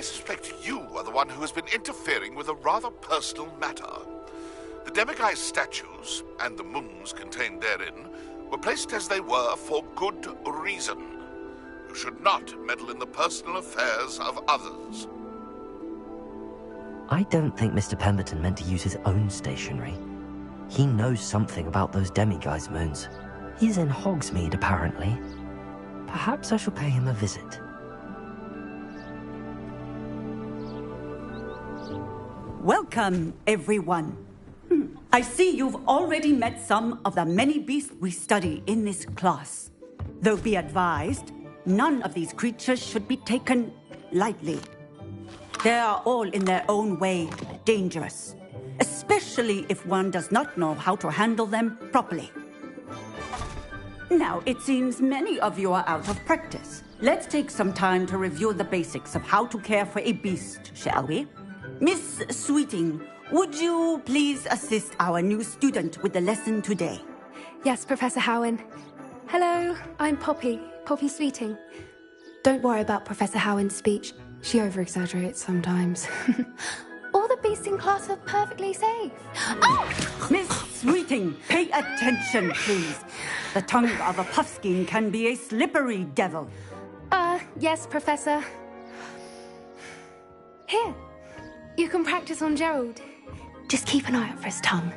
I suspect you are the one who has been interfering with a rather personal matter. The Demiguise statues, and the moons contained therein, were placed as they were for good reason. You should not meddle in the personal affairs of others. I don't think Mr. Pemberton meant to use his own stationery. He knows something about those Demiguise moons. He's in Hogsmeade, apparently. Perhaps I shall pay him a visit. Welcome, everyone. I see you've already met some of the many beasts we study in this class. Though be advised, none of these creatures should be taken lightly. They are all in their own way dangerous, especially if one does not know how to handle them properly. Now, it seems many of you are out of practice. Let's take some time to review the basics of how to care for a beast, shall we? Miss Sweeting, would you please assist our new student with the lesson today? Yes, Professor Howin. Hello, I'm Poppy Sweeting. Don't worry about Professor Howin's speech. She over-exaggerates sometimes. All the beasts in class are perfectly safe. Oh! Miss Sweeting, pay attention, please. The tongue of a puffskein can be a slippery devil. Yes, Professor. Here, you can practice on Gerald. Just keep an eye out for his tongue.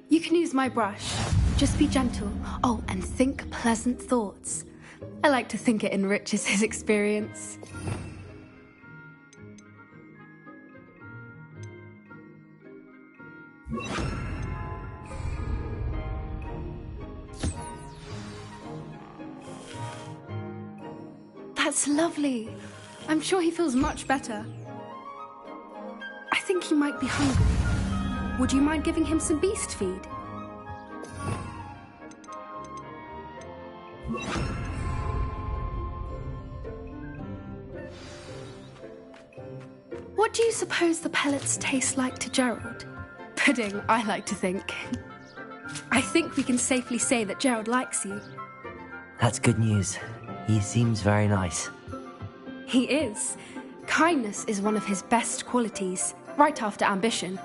You can use my brush. Just be gentle. Oh, and think pleasant thoughts. I like to think it enriches his experience. That's lovely. I'm sure he feels much better. I think he might be hungry. Would you mind giving him some beast feed? What do you suppose the pellets taste like to Gerald? Pudding, I like to think. I think we can safely say that Gerald likes you. That's good news. He seems very nice. He is. Kindness is one of his best qualities, right after ambition.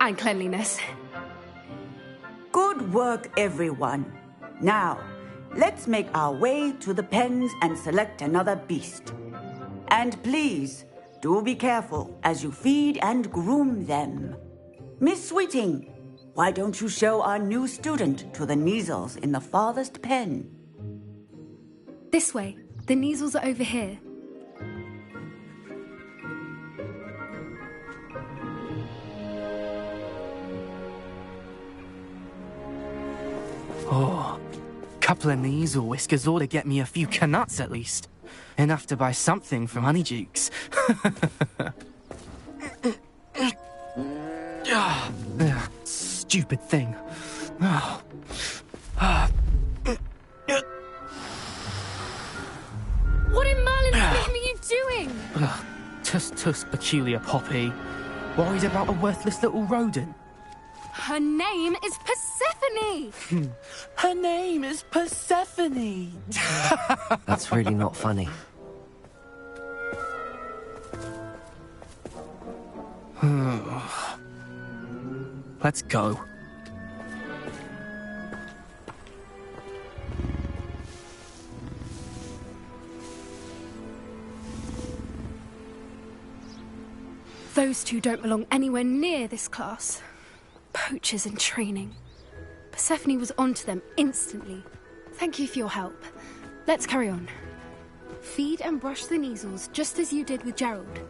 And cleanliness. Good work, everyone. Now, let's make our way to the pens and select another beast. And please, do be careful as you feed and groom them. Miss Sweeting, why don't you show our new student to the Kneazles in the farthest pen? This way. The Kneazles are over here. Oh, couple of Kneazle whiskers ought to get me a few Canuts at least. Enough to buy something from Honeydukes. Stupid thing. What in Merlin's name are you doing? Tuss, peculiar Poppy. Worried about a worthless little rodent. Her name is Persephone! Her name is Persephone! That's really not funny. Let's go. Those two don't belong anywhere near this class. Poachers in training. Persephone was onto them instantly. Thank you for your help. Let's carry on. Feed and brush the Kneazles just as you did with Gerald.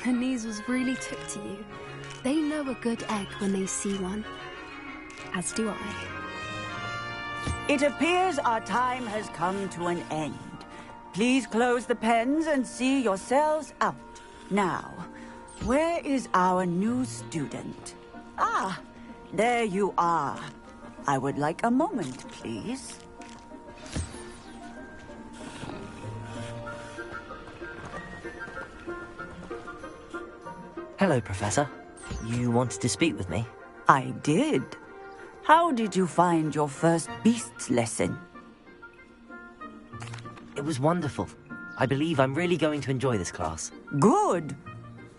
The Kneazles really took to you. They know a good egg when they see one. As do I. It appears our time has come to an end. Please close the pens and see yourselves out. Now, where is our new student? Ah, there you are. I would like a moment, please. Hello, Professor. You wanted to speak with me? I did. How did you find your first beasts lesson? It was wonderful. I believe I'm really going to enjoy this class. Good.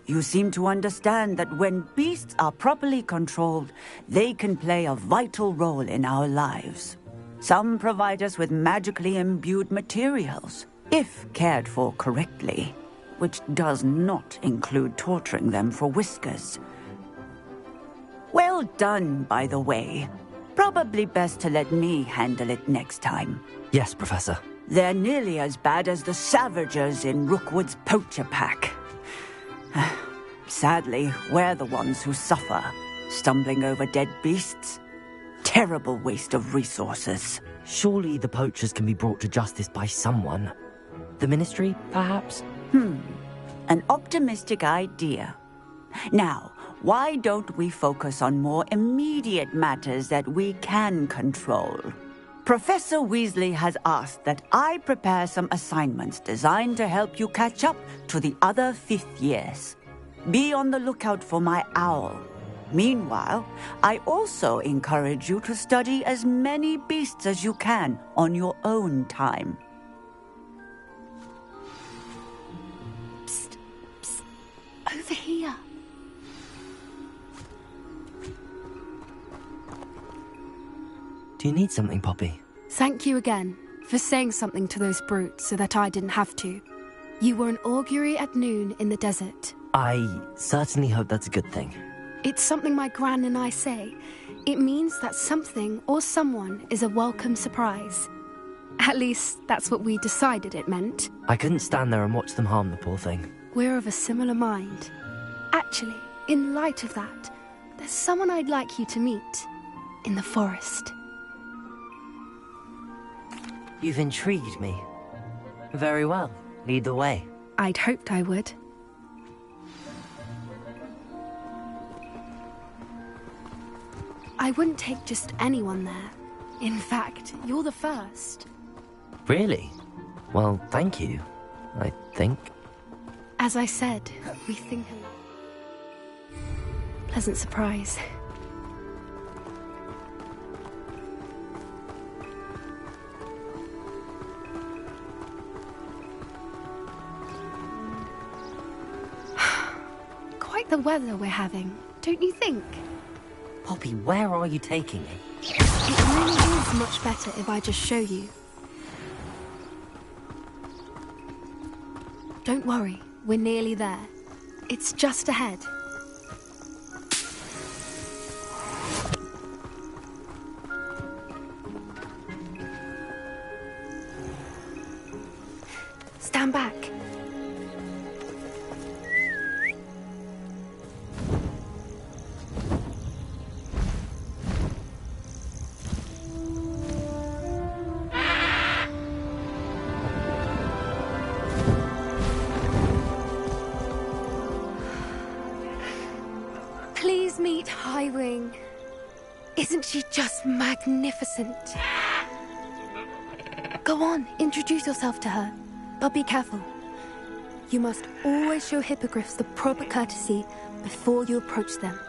You seem to understand that when beasts are properly controlled, they can play a vital role in our lives. Some provide us with magically imbued materials, if cared for correctly, which does not include torturing them for whiskers. Well done, by the way. Probably best to let me handle it next time. Yes, Professor. They're nearly as bad as the Savagers in Rookwood's poacher pack. Sadly, we're the ones who suffer, stumbling over dead beasts. Terrible waste of resources. Surely the poachers can be brought to justice by someone. The Ministry, perhaps? An optimistic idea. Now, why don't we focus on more immediate matters that we can control? Professor Weasley has asked that I prepare some assignments designed to help you catch up to the other fifth years. Be on the lookout for my owl. Meanwhile, I also encourage you to study as many beasts as you can on your own time. Psst, psst. Over here. Do you need something, Poppy? Thank you again for saying something to those brutes so that I didn't have to. You were an augury at noon in the desert. I certainly hope that's a good thing. It's something my gran and I say. It means that something or someone is a welcome surprise. At least, that's what we decided it meant. I couldn't stand there and watch them harm the poor thing. We're of a similar mind. Actually, in light of that, there's someone I'd like you to meet. In the forest. You've intrigued me. Very well. Lead the way. I'd hoped I would. I wouldn't take just anyone there. In fact, you're the first. Really? Well, thank you, I think. As I said, we think a pleasant surprise. Quite the weather we're having, don't you think? Poppy, where are you taking me? It really is much better if I just show you. Don't worry, we're nearly there. It's just ahead. Stand back. Please meet Highwing. Isn't she just magnificent? Go on, introduce yourself to her. But be careful. You must always show hippogriffs the proper courtesy before you approach them.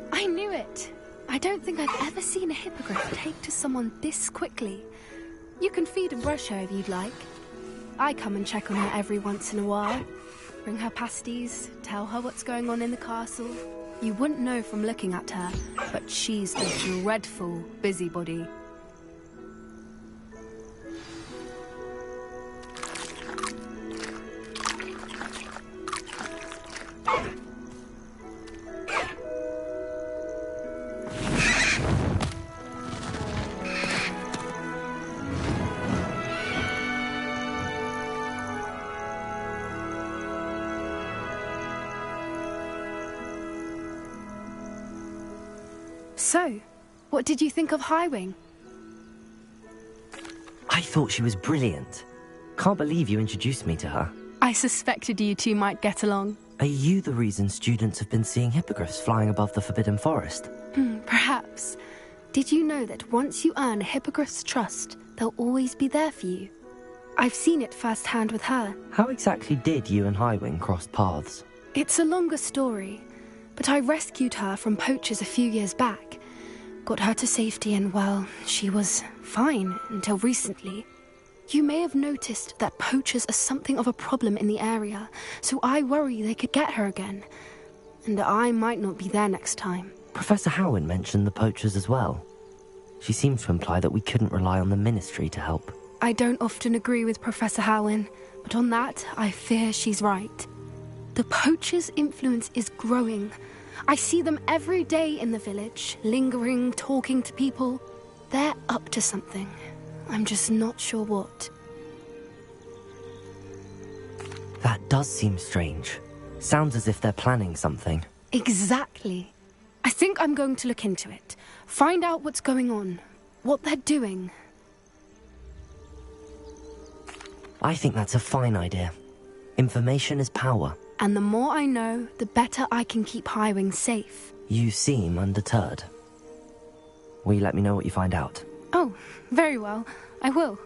I knew it! I don't think I've ever seen a hippogriff take to someone this quickly. You can feed and brush her if you'd like. I come and check on her every once in a while. Bring her pasties, tell her what's going on in the castle. You wouldn't know from looking at her, but she's a dreadful busybody. So, what did you think of Highwing? I thought she was brilliant. Can't believe you introduced me to her. I suspected you two might get along. Are you the reason students have been seeing hippogriffs flying above the Forbidden Forest? Perhaps. Did you know that once you earn a hippogriff's trust, they'll always be there for you? I've seen it firsthand with her. How exactly did you and Highwing cross paths? It's a longer story, but I rescued her from poachers a few years back. Got her to safety and, well, she was fine until recently. You may have noticed that poachers are something of a problem in the area, so I worry they could get her again. And I might not be there next time. Professor Howin mentioned the poachers as well. She seemed to imply that we couldn't rely on the Ministry to help. I don't often agree with Professor Howin, but on that, I fear she's right. The poachers' influence is growing. I see them every day in the village, lingering, talking to people. They're up to something. I'm just not sure what. That does seem strange. Sounds as if they're planning something. Exactly. I think I'm going to look into it. Find out what's going on. What they're doing. I think that's a fine idea. Information is power. And the more I know, the better I can keep Highwing safe. You seem undeterred. Will you let me know what you find out? Oh, very well. I will.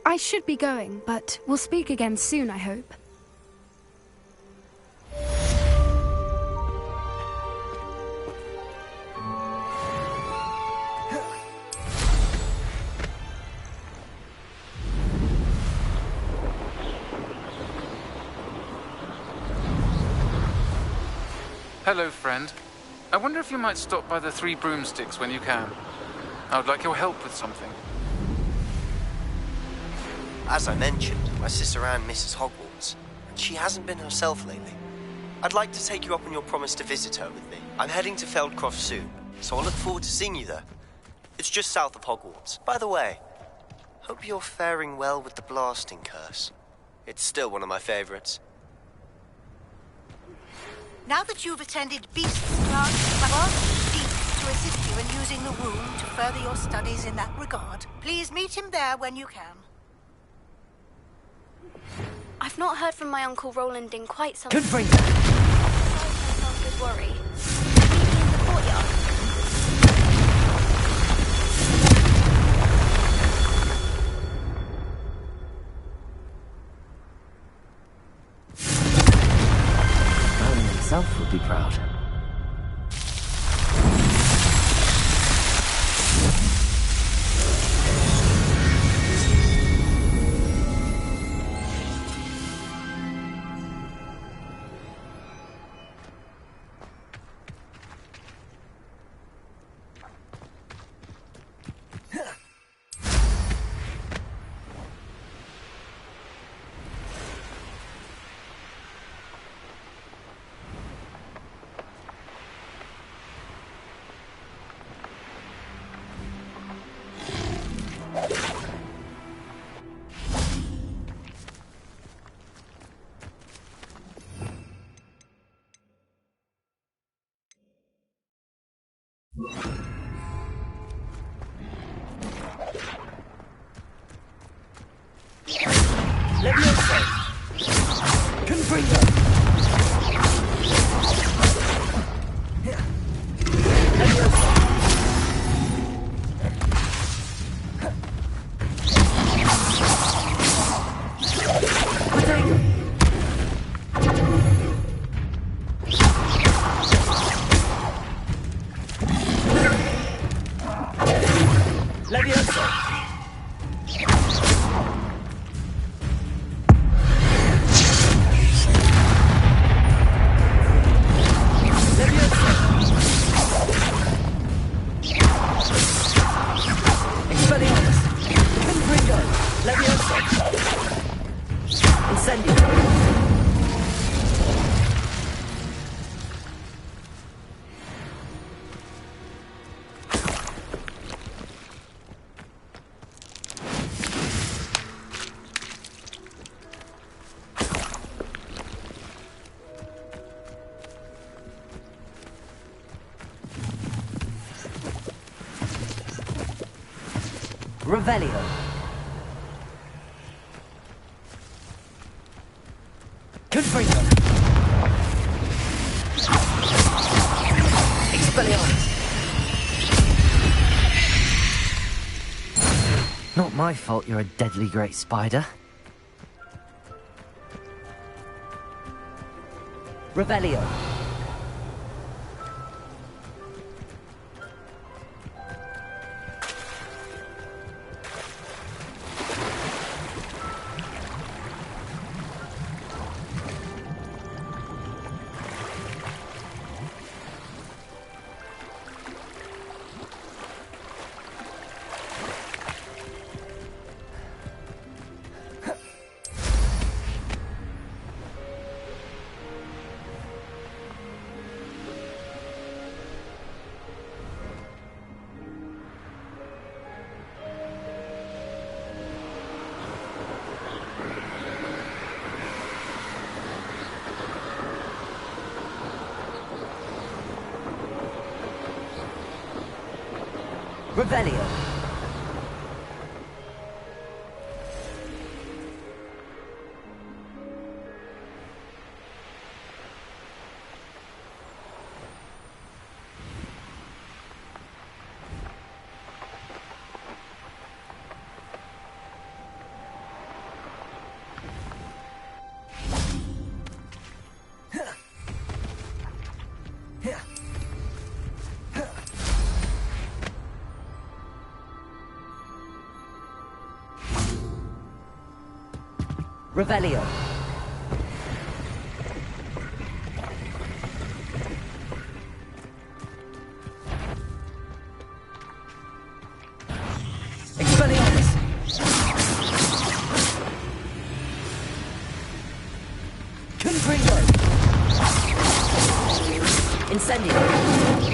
I should be going, but we'll speak again soon, I hope. Hello, friend. I wonder if you might stop by the Three Broomsticks when you can. I would like your help with something. As I mentioned, my sister Anne misses Hogwarts, and she hasn't been herself lately. I'd like to take you up on your promise to visit her with me. I'm heading to Feldcroft soon, so I'll look forward to seeing you there. It's just south of Hogwarts. By the way, hope you're faring well with the blasting curse. It's still one of my favorites. Now that you've attended Beast's class, I want Deek to assist you in using the wound to further your studies in that regard. Please meet him there when you can. I've not heard from my Uncle Roland in quite some Good friend. With worry. Meet me in the courtyard. Roland himself would be proud. Revelio. my fault you're a deadly great spider. Revelio. Revelio. Revelio. Expelliarmus. Confringo. Incendio.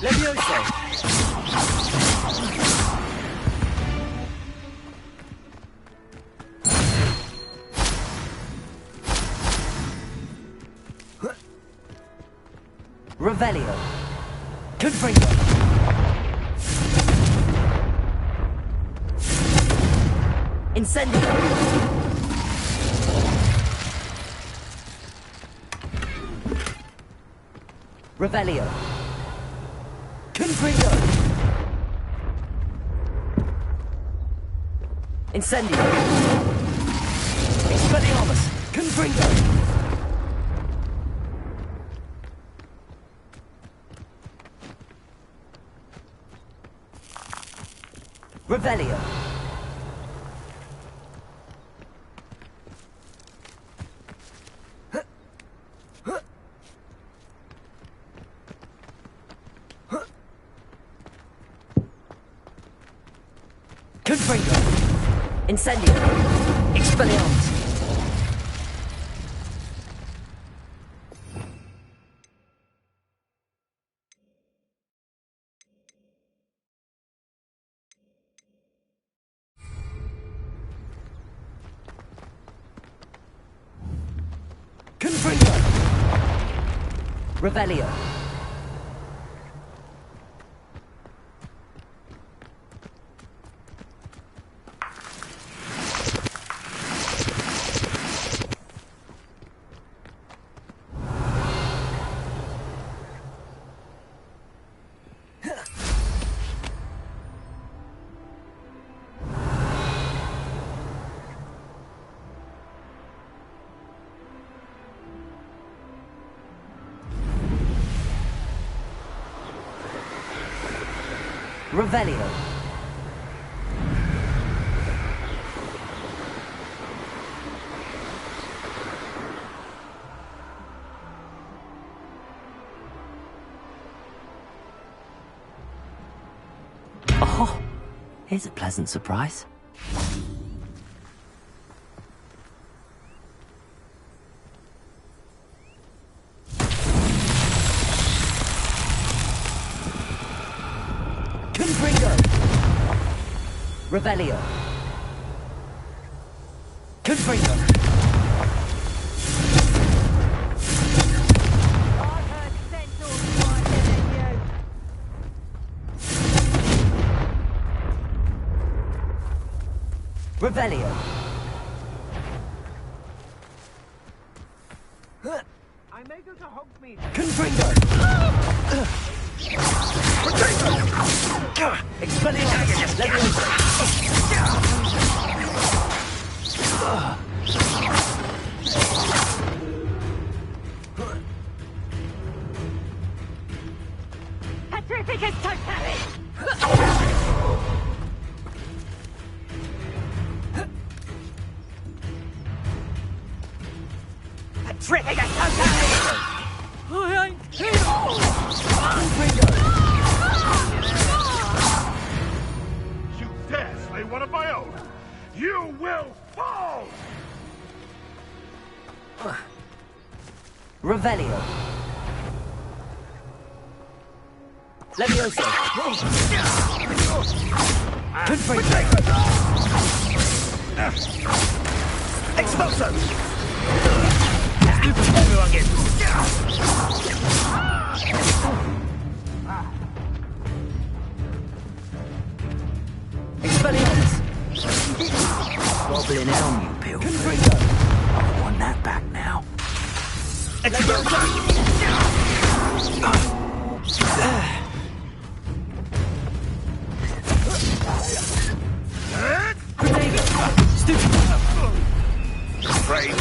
Levioso! Revelio! Confringo! Incendio! Revelio! Confringo! Incendio! Expelliarmus! Confringo! Revelio! Confringo! Incendio! Expelliarmus! Confringo! Revelio! Revelio. Oh, here's a pleasant surprise. Revelio. Confringo. Revelio. I may go to Hogsmeade Confringo! Expelliarmus! Leviosa! Petrificus Totalis! Petrificus Totalis! I ain't You dare slay one of my own! You will fall! Revelio. Leviosa. Confringo. Expulso. Everyone gets. Expelliarmus. Wobbling elm, you pill. Confringo. I want that back now. Expulso. Afraid.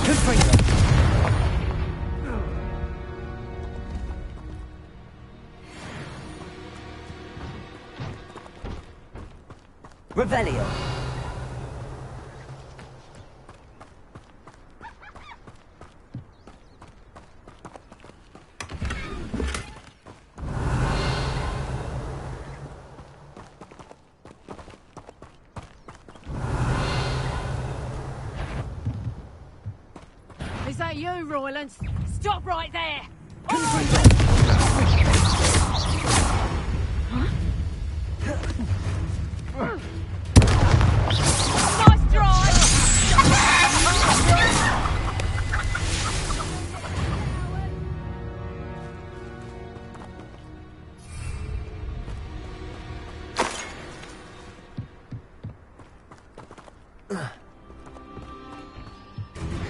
Confringo. Revelio. Is that you, Roylance? Stop right there! Nice drive!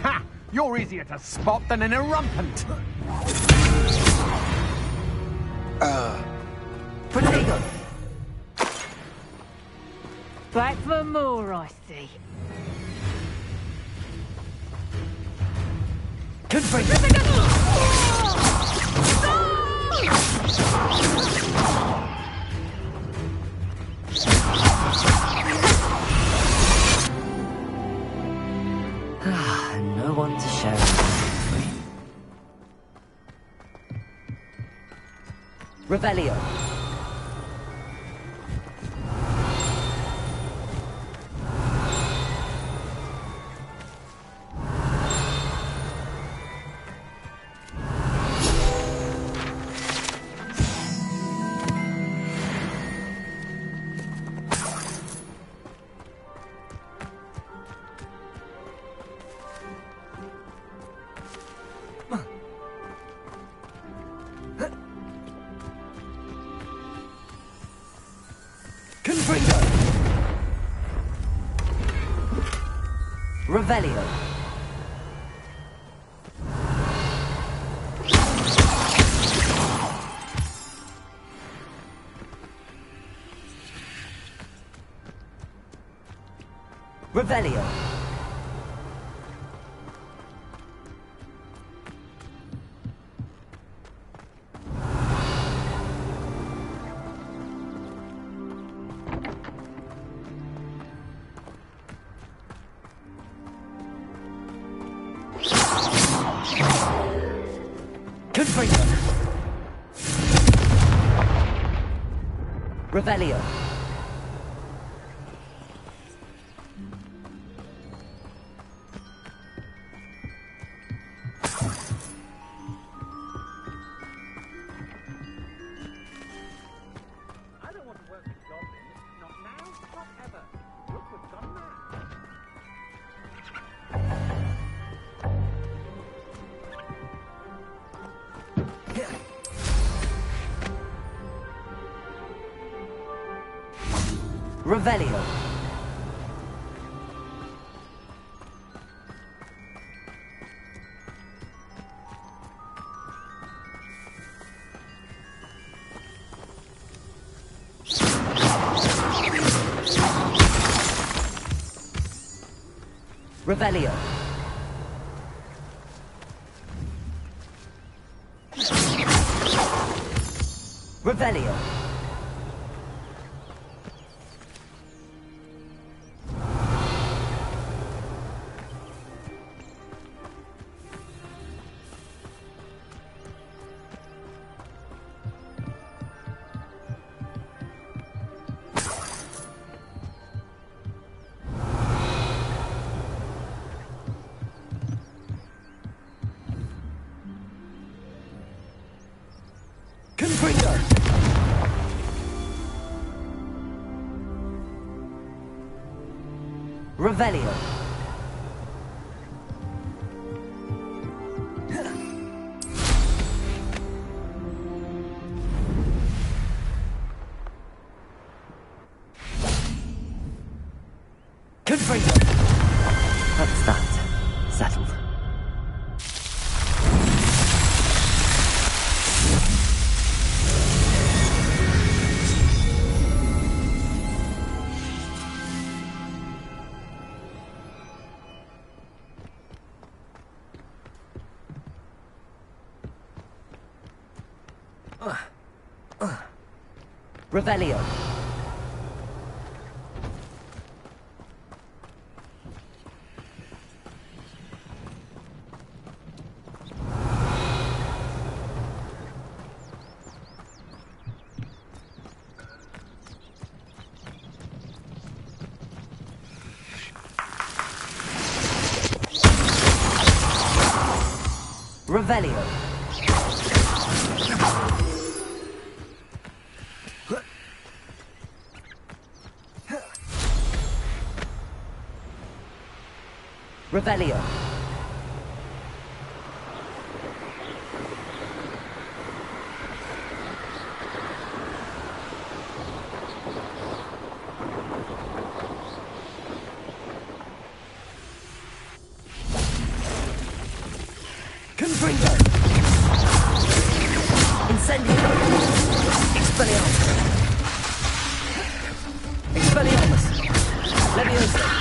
Ha! You're easier to spot than an irrumpant. Protego. Back for more, I see. Confringo. No one to share with. Revelio. Confringo. Revelio. Revelio. Confringo. Revelio. I don't want to work with goblins. Not now, not ever. Look what's gone mad. Revelio. Revelio. Revelio. Confringo! Revelio. Confringo! That's that. Settled. Revelio. Revelio. Revelio. Confringo. Incendio. Expelliarmus. Expelliarmus. Leviosa.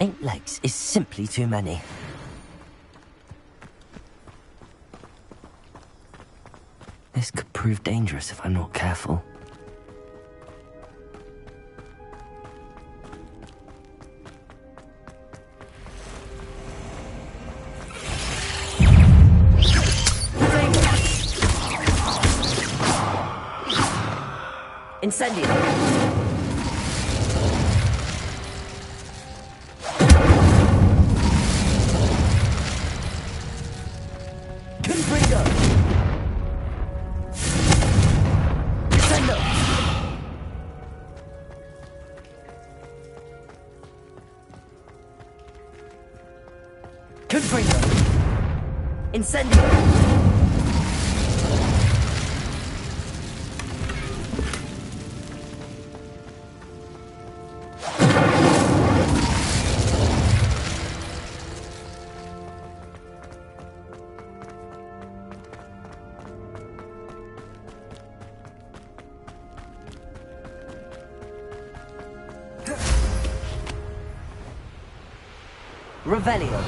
Eight legs is simply too many. This could prove dangerous if I'm not careful. Incendio. Confringo. Incendio. Confringo. Incendio. Revelio.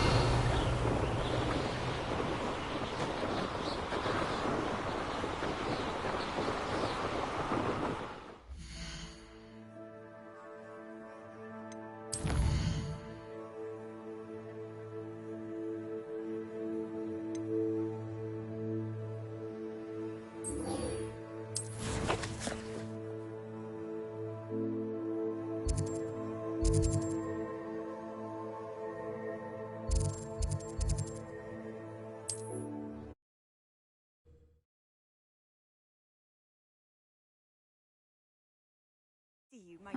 you, my...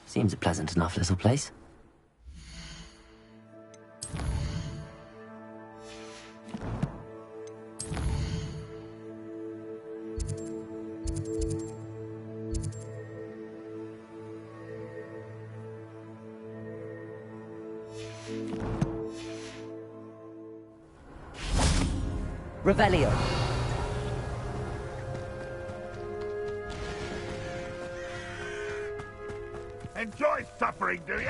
Seems a pleasant enough little place. Revelio. Enjoy suffering, do you?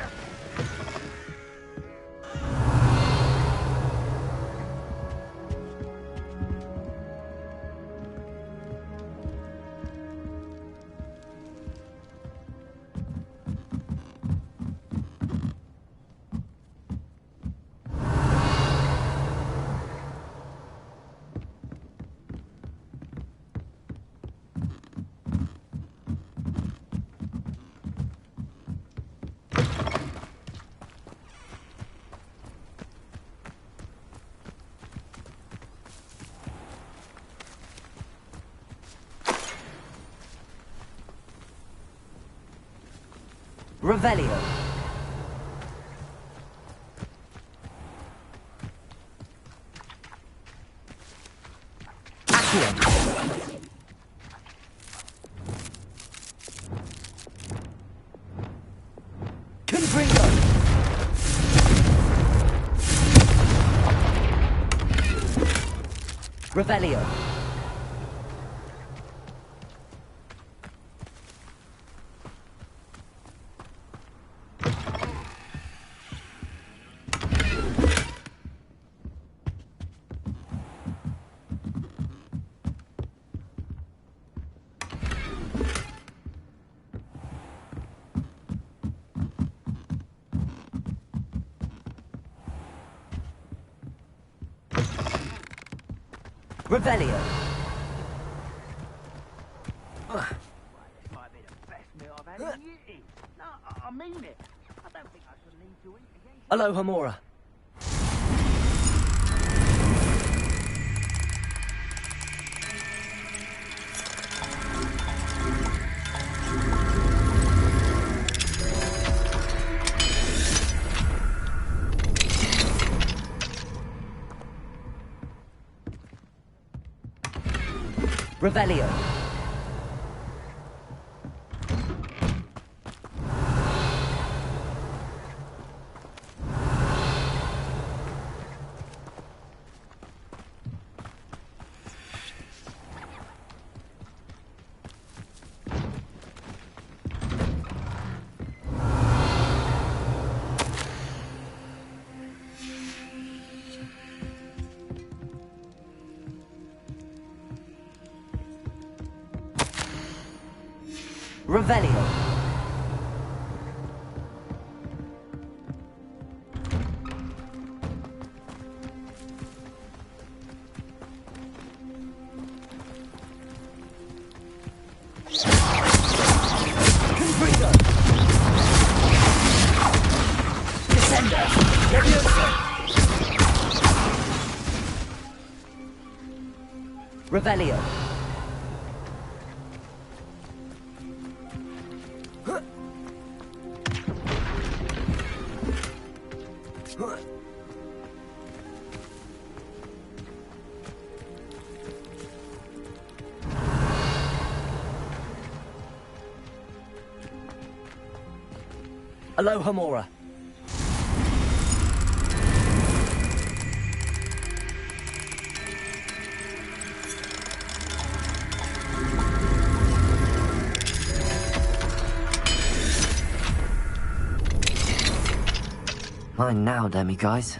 Revelio. Accio. Confringo. Revelio. Revelio. This might be the best meal I've had in years. No, I mean it. I don't think I should need to eat again. Aloha Mora. Revelio. Revelio. Confringo. Descender. Levioso. Revelio. Aloha Mora. Mine now, demiguise.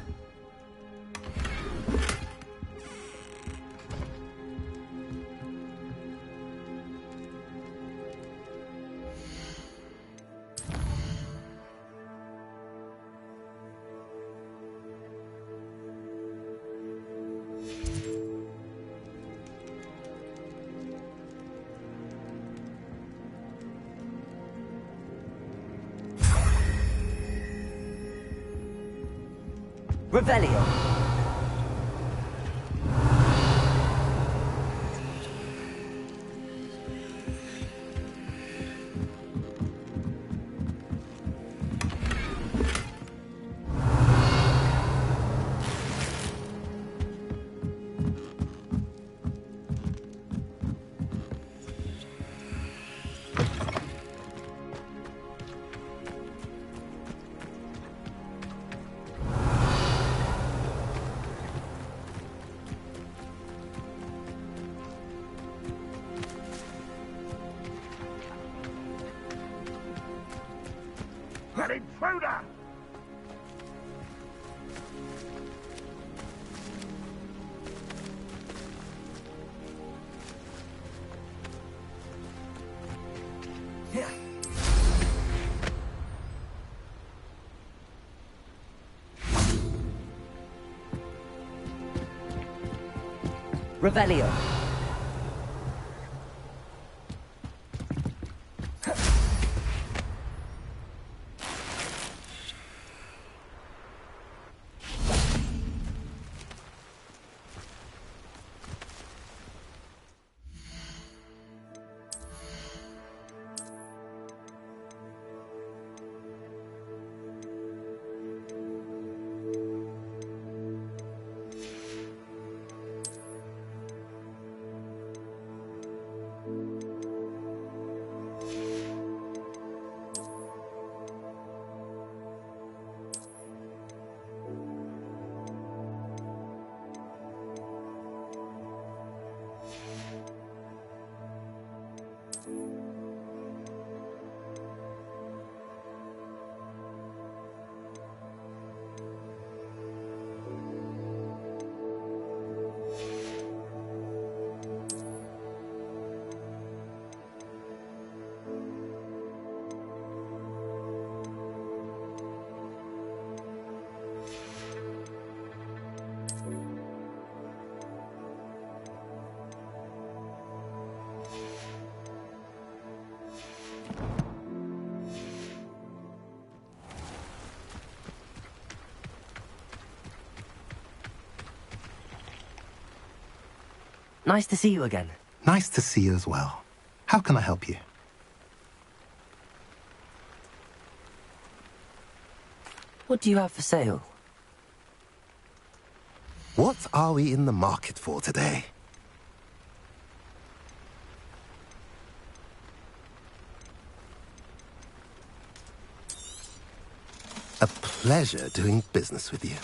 Revelio. Revelio. Nice to see you again. Nice to see you as well. How can I help you? What do you have for sale? What are we in the market for today? A pleasure doing business with you.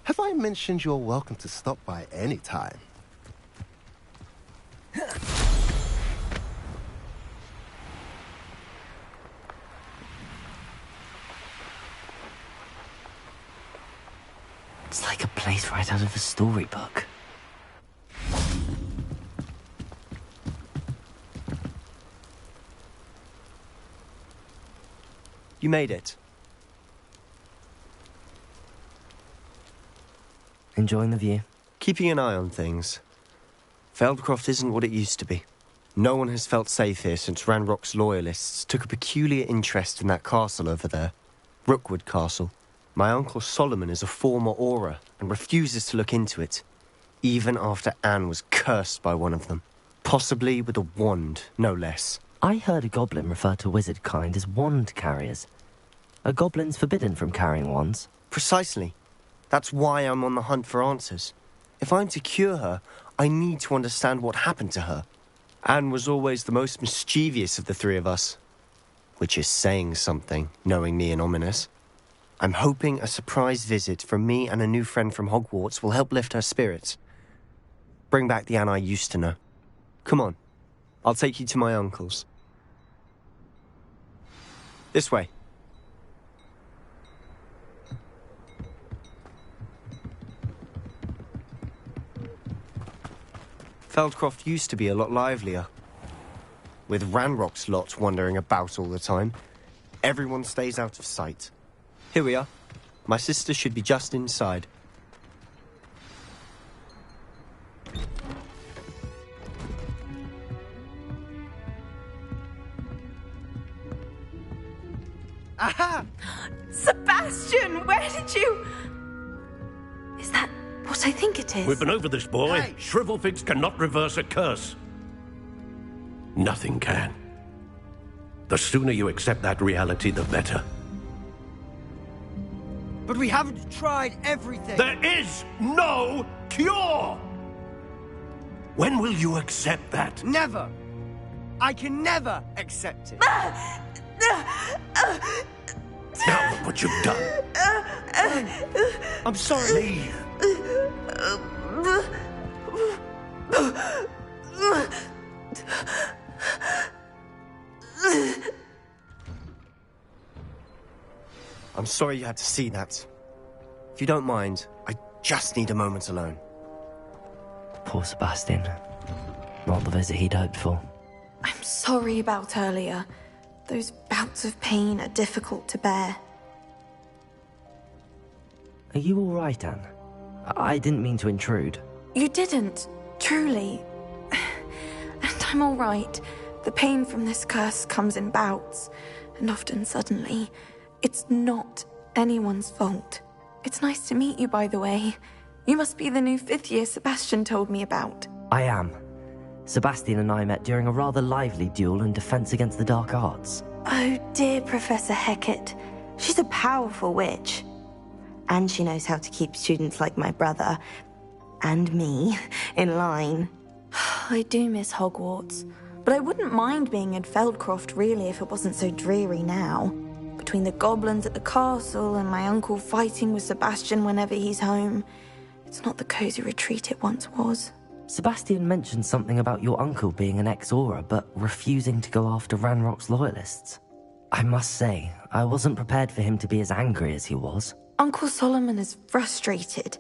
Have I mentioned you're welcome to stop by any time? It's like a place right out of a storybook. You made it. Enjoying the view? Keeping an eye on things. Feldcroft isn't what it used to be. No one has felt safe here since Ranrock's loyalists took a peculiar interest in that castle over there. Rookwood Castle. My uncle Solomon is a former Auror and refuses to look into it, even after Anne was cursed by one of them. Possibly with a wand, no less. I heard a goblin refer to wizard kind as wand carriers. Are goblins forbidden from carrying wands? Precisely. That's why I'm on the hunt for answers. If I'm to cure her, I need to understand what happened to her. Anne was always the most mischievous of the three of us. Which is saying something, knowing me and Ominis. I'm hoping a surprise visit from me and a new friend from Hogwarts will help lift her spirits. Bring back the Anne I used to know. Come on, I'll take you to my uncle's. This way. Feldcroft used to be a lot livelier. With Ranrock's lot wandering about all the time, everyone stays out of sight. Here we are. My sister should be just inside. Aha! Sebastian, where did you... Is that what I think it is? We've been over this, boy. Hey. Shrivelfigs cannot reverse a curse. Nothing can. The sooner you accept that reality, the better. But we haven't tried everything. There is no cure! When will you accept that? Never! I can never accept it. Now look what you've done. I'm sorry. Leave. I'm sorry you had to see that. If you don't mind, I just need a moment alone. Poor Sebastian. Not the visit he'd hoped for. I'm sorry about earlier. Those bouts of pain are difficult to bear. Are you all right, Anne? I didn't mean to intrude. You didn't, truly. And I'm all right. The pain from this curse comes in bouts, and often suddenly. It's not anyone's fault. It's nice to meet you, by the way. You must be the new 5th year Sebastian told me about. I am. Sebastian and I met during a rather lively duel in Defense Against the Dark Arts. Oh, dear Professor Hecat. She's a powerful witch. And she knows how to keep students like my brother, and me, in line. I do miss Hogwarts, but I wouldn't mind being in Feldcroft, really, if it wasn't so dreary now. Between the goblins at the castle and my uncle fighting with Sebastian whenever he's home, it's not the cozy retreat it once was. Sebastian mentioned something about your uncle being an ex-Auror, but refusing to go after Ranrock's loyalists. I must say, I wasn't prepared for him to be as angry as he was. Uncle Solomon is frustrated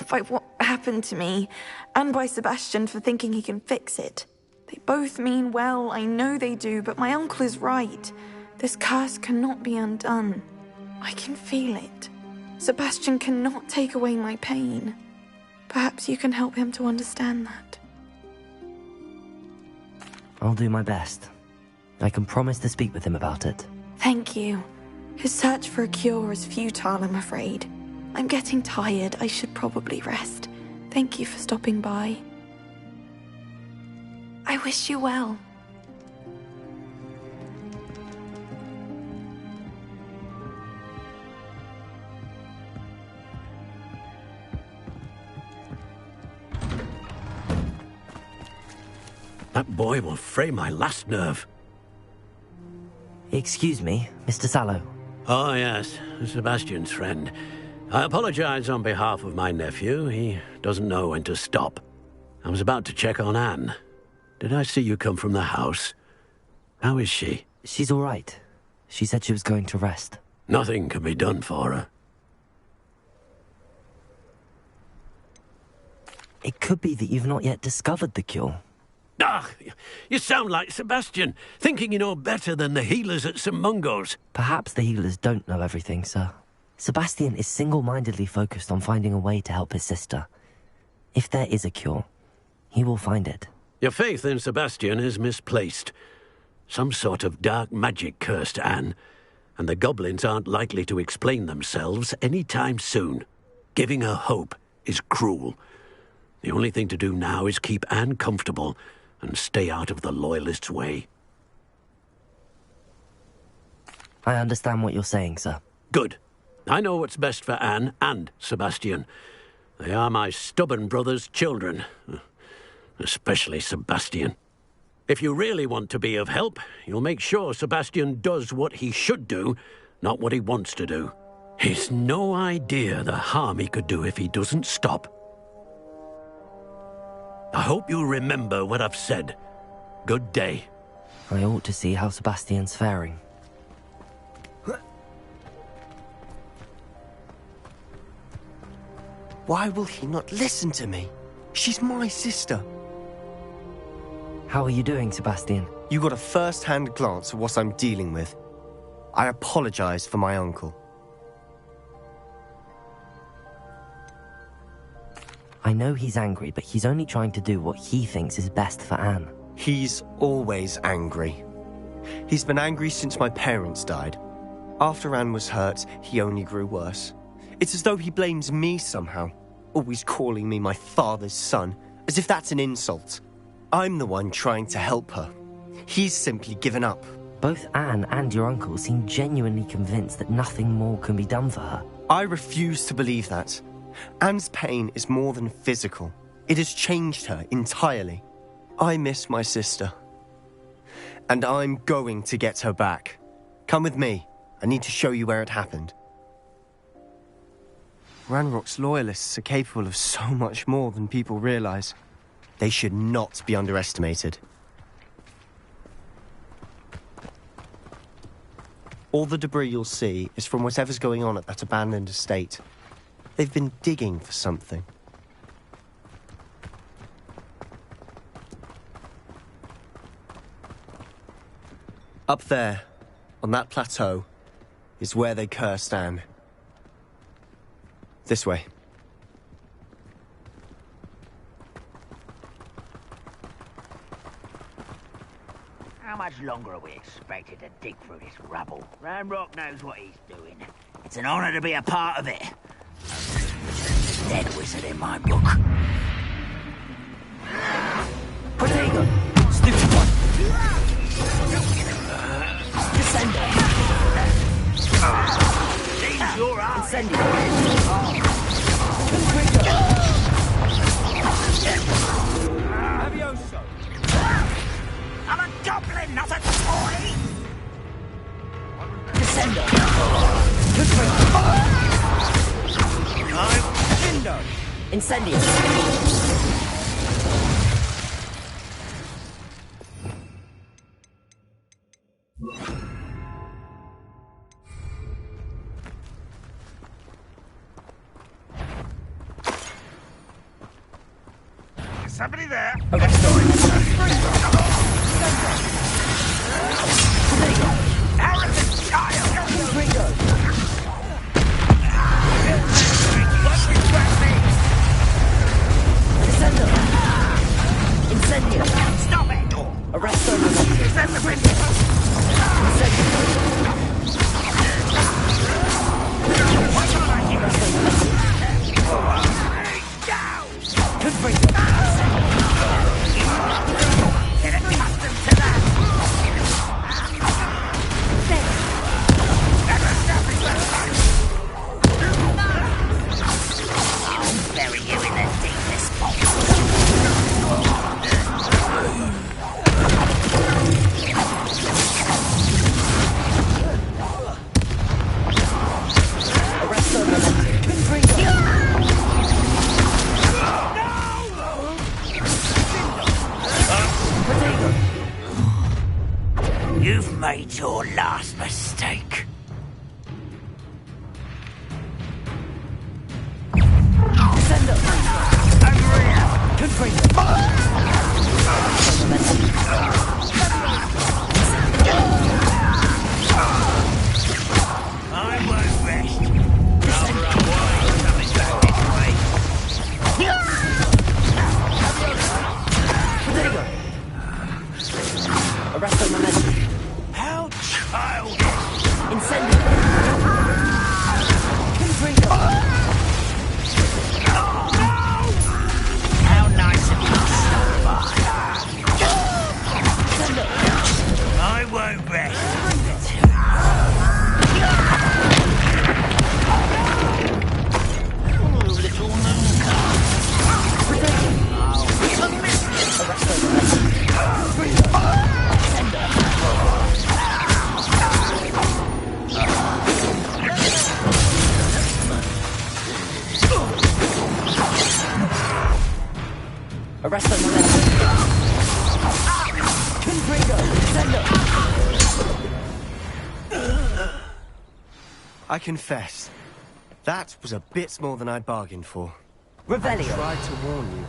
by what happened to me, and by Sebastian for thinking he can fix it. They both mean well, I know they do, but my uncle is right. This curse cannot be undone. I can feel it. Sebastian cannot take away my pain. Perhaps you can help him to understand that. I'll do my best. I can promise to speak with him about it. Thank you. His search for a cure is futile, I'm afraid. I'm getting tired. I should probably rest. Thank you for stopping by. I wish you well. That boy will fray my last nerve. Excuse me, Mr. Sallow. Oh, yes, Sebastian's friend. I apologize on behalf of my nephew. He doesn't know when to stop. I was about to check on Anne. Did I see you come from the house? How is she? She's all right. She said she was going to rest. Nothing can be done for her. It could be that you've not yet discovered the cure. Ah, you sound like Sebastian, thinking you know better than the healers at St. Mungo's. Perhaps the healers don't know everything, sir. Sebastian is single-mindedly focused on finding a way to help his sister. If there is a cure, he will find it. Your faith in Sebastian is misplaced. Some sort of dark magic cursed Anne, and the goblins aren't likely to explain themselves any time soon. Giving her hope is cruel. The only thing to do now is keep Anne comfortable and stay out of the Loyalists' way. I understand what you're saying, sir. Good. I know what's best for Anne and Sebastian. They are my stubborn brother's children. Especially Sebastian. If you really want to be of help, you'll make sure Sebastian does what he should do, not what he wants to do. He's no idea the harm he could do if he doesn't stop. I hope you'll remember what I've said. Good day. I ought to see how Sebastian's faring. Why will he not listen to me? She's my sister. How are you doing, Sebastian? You got a first-hand glance at what I'm dealing with. I apologize for my uncle. I know he's angry, but he's only trying to do what he thinks is best for Anne. He's always angry. He's been angry since my parents died. After Anne was hurt, he only grew worse. It's as though he blames me somehow, always calling me my father's son, as if that's an insult. I'm the one trying to help her. He's simply given up. Both Anne and your uncle seem genuinely convinced that nothing more can be done for her. I refuse to believe that. Anne's pain is more than physical. It has changed her entirely. I miss my sister. And I'm going to get her back. Come with me. I need to show you where it happened. Ranrock's loyalists are capable of so much more than people realize. They should not be underestimated. All the debris you'll see is from whatever's going on at that abandoned estate. They've been digging for something. Up there, on that plateau, is where they cursed Anne. This way. How much longer are we expected to dig through this rubble? Ranrock knows what he's doing. It's an honor to be a part of it. Dead wizard in my book. Protego! Stupid one! Descender! Seems your eyes. Avioso! I'm a goblin, not a toy! Descender! I'm Incendio! Is somebody there? Arrogant child! Incendio! Stop it! Arresto! Send the Get accustomed to that! I'll bury you in the deepest You've made your last mistake. I won't rest. Rather unwise coming back this way. Arresto momentum. How childish! Incendio! How nice of you to stop by. I won't rest. Little Arresto momentum. I confess, that was a bit more than I'd bargained for. Revelio. I tried to warn you.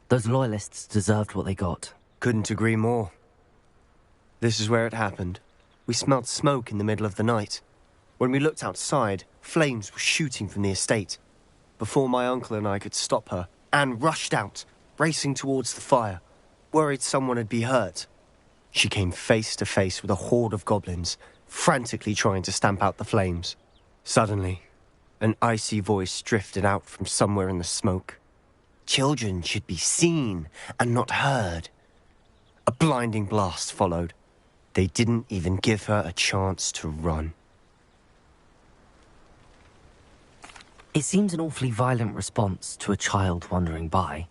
Those loyalists deserved what they got. Couldn't agree more. This is where it happened. We smelled smoke in the middle of the night. When we looked outside, flames were shooting from the estate. Before my uncle and I could stop her, Anne rushed out, racing towards the fire, worried someone had been hurt. She came face to face with a horde of goblins, frantically trying to stamp out the flames. Suddenly, an icy voice drifted out from somewhere in the smoke. Children should be seen and not heard. A blinding blast followed. They didn't even give her a chance to run. It seems an awfully violent response to a child wandering by.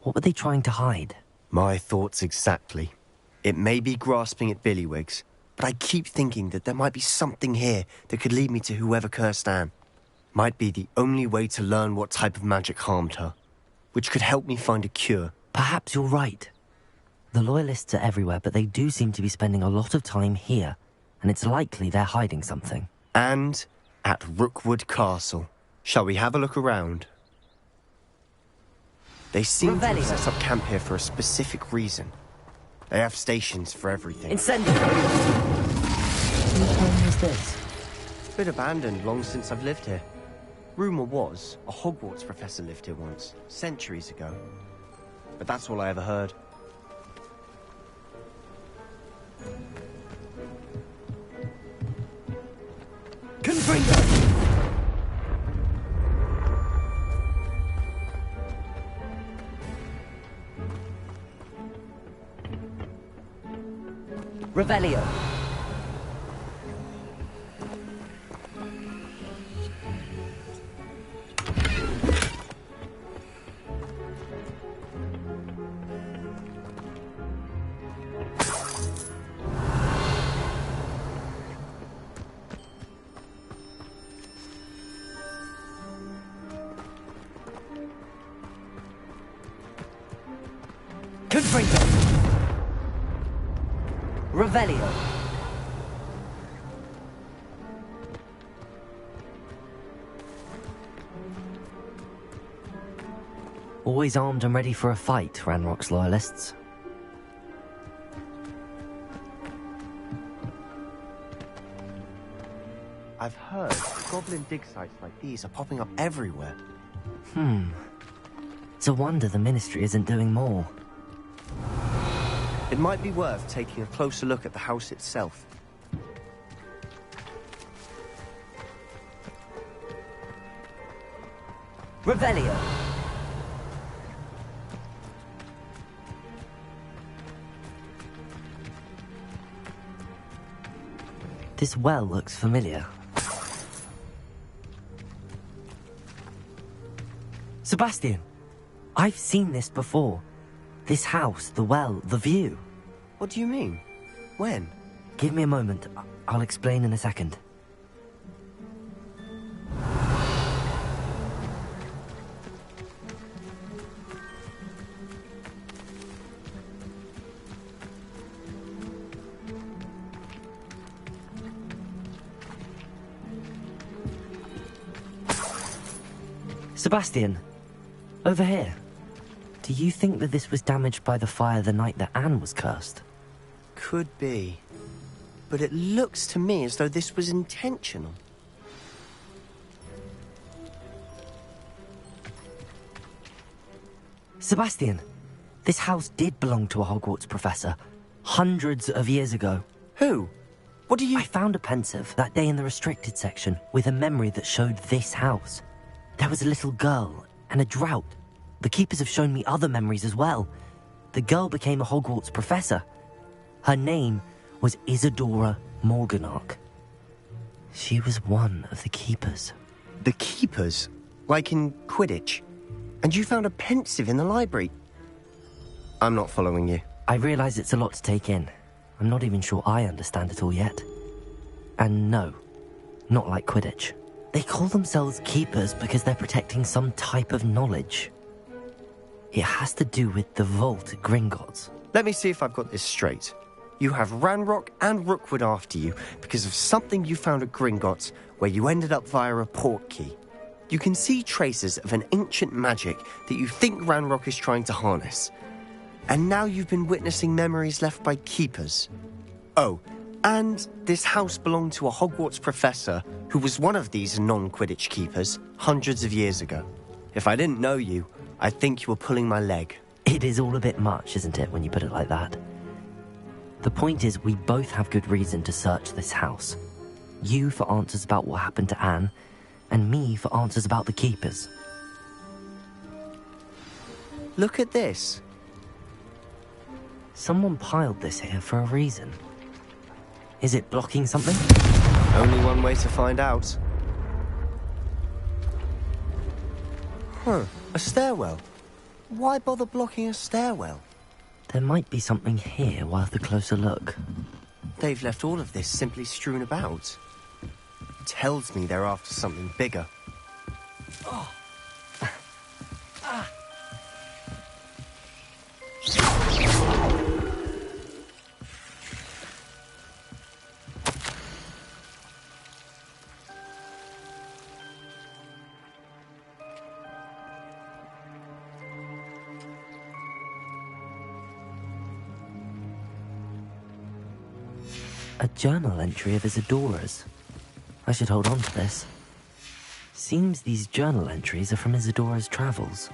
What were they trying to hide? My thoughts exactly. It may be grasping at Billywigs, but I keep thinking that there might be something here that could lead me to whoever cursed Anne. Might be the only way to learn what type of magic harmed her, which could help me find a cure. Perhaps you're right. The Loyalists are everywhere, but they do seem to be spending a lot of time here, and it's likely they're hiding something. And at Rookwood Castle. Shall we have a look around? They seem to have set up camp here for a specific reason. They have stations for everything. Incendiary! Whose home is this? It's been abandoned long since I've lived here. Rumour was, a Hogwarts professor lived here once, centuries ago. But that's all I ever heard. Confringo! Revelio. Confringo. Revelio. Always armed and ready for a fight, Ranrock's Loyalists. I've heard goblin dig sites like these are popping up everywhere. It's a wonder the Ministry isn't doing more. It might be worth taking a closer look at the house itself. Revelio. This well looks familiar. Sebastian, I've seen this before. This house, the well, the view. What do you mean? When? Give me a moment. I'll explain in a second. Sebastian, over here. Do you think that this was damaged by the fire the night that Anne was cursed? Could be. But it looks to me as though this was intentional. Sebastian, this house did belong to a Hogwarts professor. Hundreds of years ago. Who? What do you... I found a pensive that day in the restricted section with a memory that showed this house. There was a little girl and a drought. The keepers have shown me other memories as well. The girl became a Hogwarts professor. Her name was Isadora Morganach. She was one of the keepers. The keepers? Like in Quidditch? And you found a pensive in the library? I'm not following you. I realize it's a lot to take in. I'm not even sure I understand it all yet. And no, not like Quidditch. They call themselves keepers because they're protecting some type of knowledge. It has to do with the vault at Gringotts. Let me see if I've got this straight. You have Ranrock and Rookwood after you because of something you found at Gringotts where you ended up via a portkey. You can see traces of an ancient magic that you think Ranrock is trying to harness. And now you've been witnessing memories left by keepers. Oh, and this house belonged to a Hogwarts professor who was one of these non-Quidditch keepers hundreds of years ago. If I didn't know you, I'd think you were pulling my leg. It is all a bit much, isn't it, when you put it like that? The point is, we both have good reason to search this house. You for answers about what happened to Anne, and me for answers about the keepers. Look at this. Someone piled this here for a reason. Is it blocking something? Only one way to find out. Huh, a stairwell. Why bother blocking a stairwell? There might be something here worth a closer look. They've left all of this simply strewn about. Tells me they're after something bigger. Oh. A journal entry of Isadora's. I should hold on to this. Seems these journal entries are from Isadora's travels.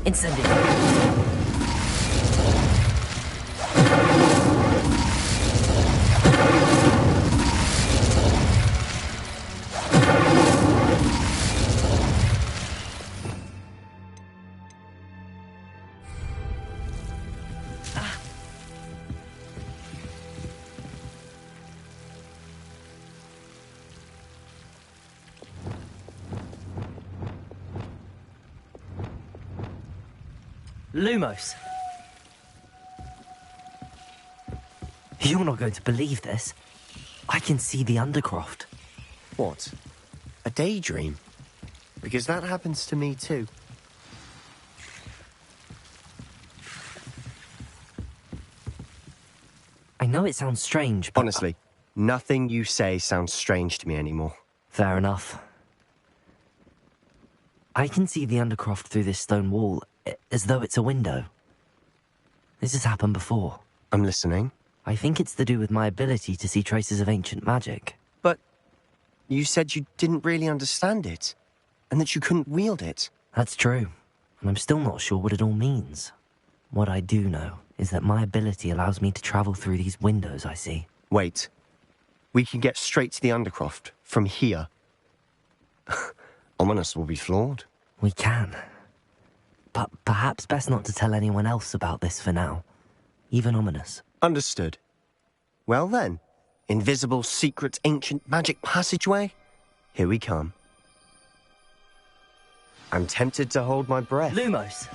Incendiary! Lumos. You're not going to believe this. I can see the Undercroft. What? A daydream? Because that happens to me too. I know it sounds strange, but... Honestly, nothing you say sounds strange to me anymore. Fair enough. I can see the Undercroft through this stone wall, as though it's a window. This has happened before. I'm listening. I think it's to do with my ability to see traces of ancient magic. But you said you didn't really understand it, and that you couldn't wield it. That's true, and I'm still not sure what it all means. What I do know is that my ability allows me to travel through these windows I see. Wait. We can get straight to the Undercroft from here. Ominis will be floored. We can. But perhaps best not to tell anyone else about this for now. Even Ominis. Understood. Well then, invisible, secret, ancient magic passageway? Here we come. I'm tempted to hold my breath. Lumos!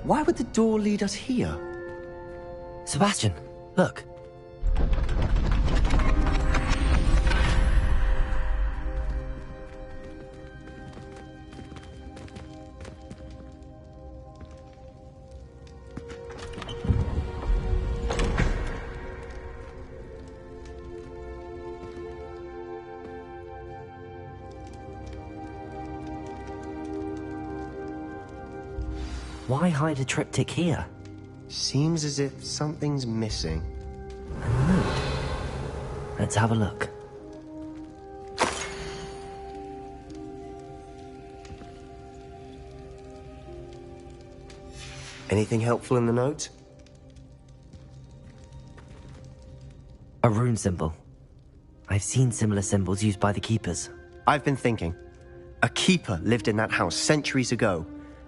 Why would the door lead us here? Sebastian, look. Why hide a triptych here? Seems as if something's missing. A note. Let's have a look. Anything helpful in the note? A rune symbol. I've seen similar symbols used by the keepers. I've been thinking. A keeper lived in that house centuries ago,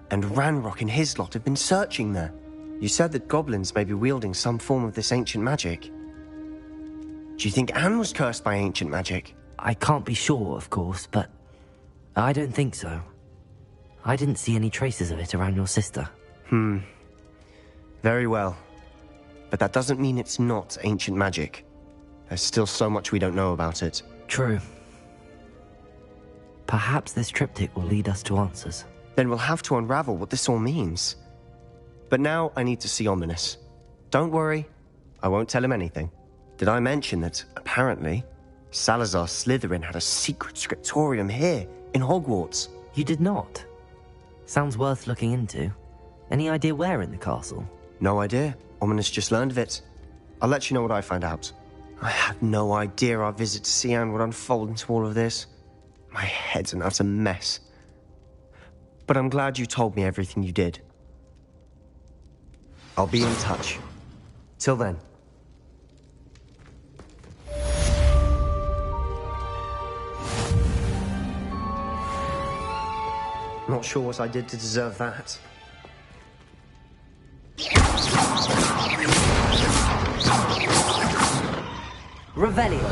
and Ranrock and his lot have been searching there. You said that goblins may be wielding some form of this ancient magic. Do you think Anne was cursed by ancient magic? I can't be sure, of course, but I don't think so. I didn't see any traces of it around your sister. Very well. But that doesn't mean it's not ancient magic. There's still so much we don't know about it. True. Perhaps this triptych will lead us to answers. Then we'll have to unravel what this all means. But now I need to see Ominis. Don't worry, I won't tell him anything. Did I mention that, apparently, Salazar Slytherin had a secret scriptorium here, in Hogwarts? You did not? Sounds worth looking into. Any idea where in the castle? No idea. Ominis just learned of it. I'll let you know what I find out. I had no idea our visit to Cian would unfold into all of this. My head's an utter mess. But I'm glad you told me everything you did. I'll be in touch. Till then. Not sure what I did to deserve that. Revelio.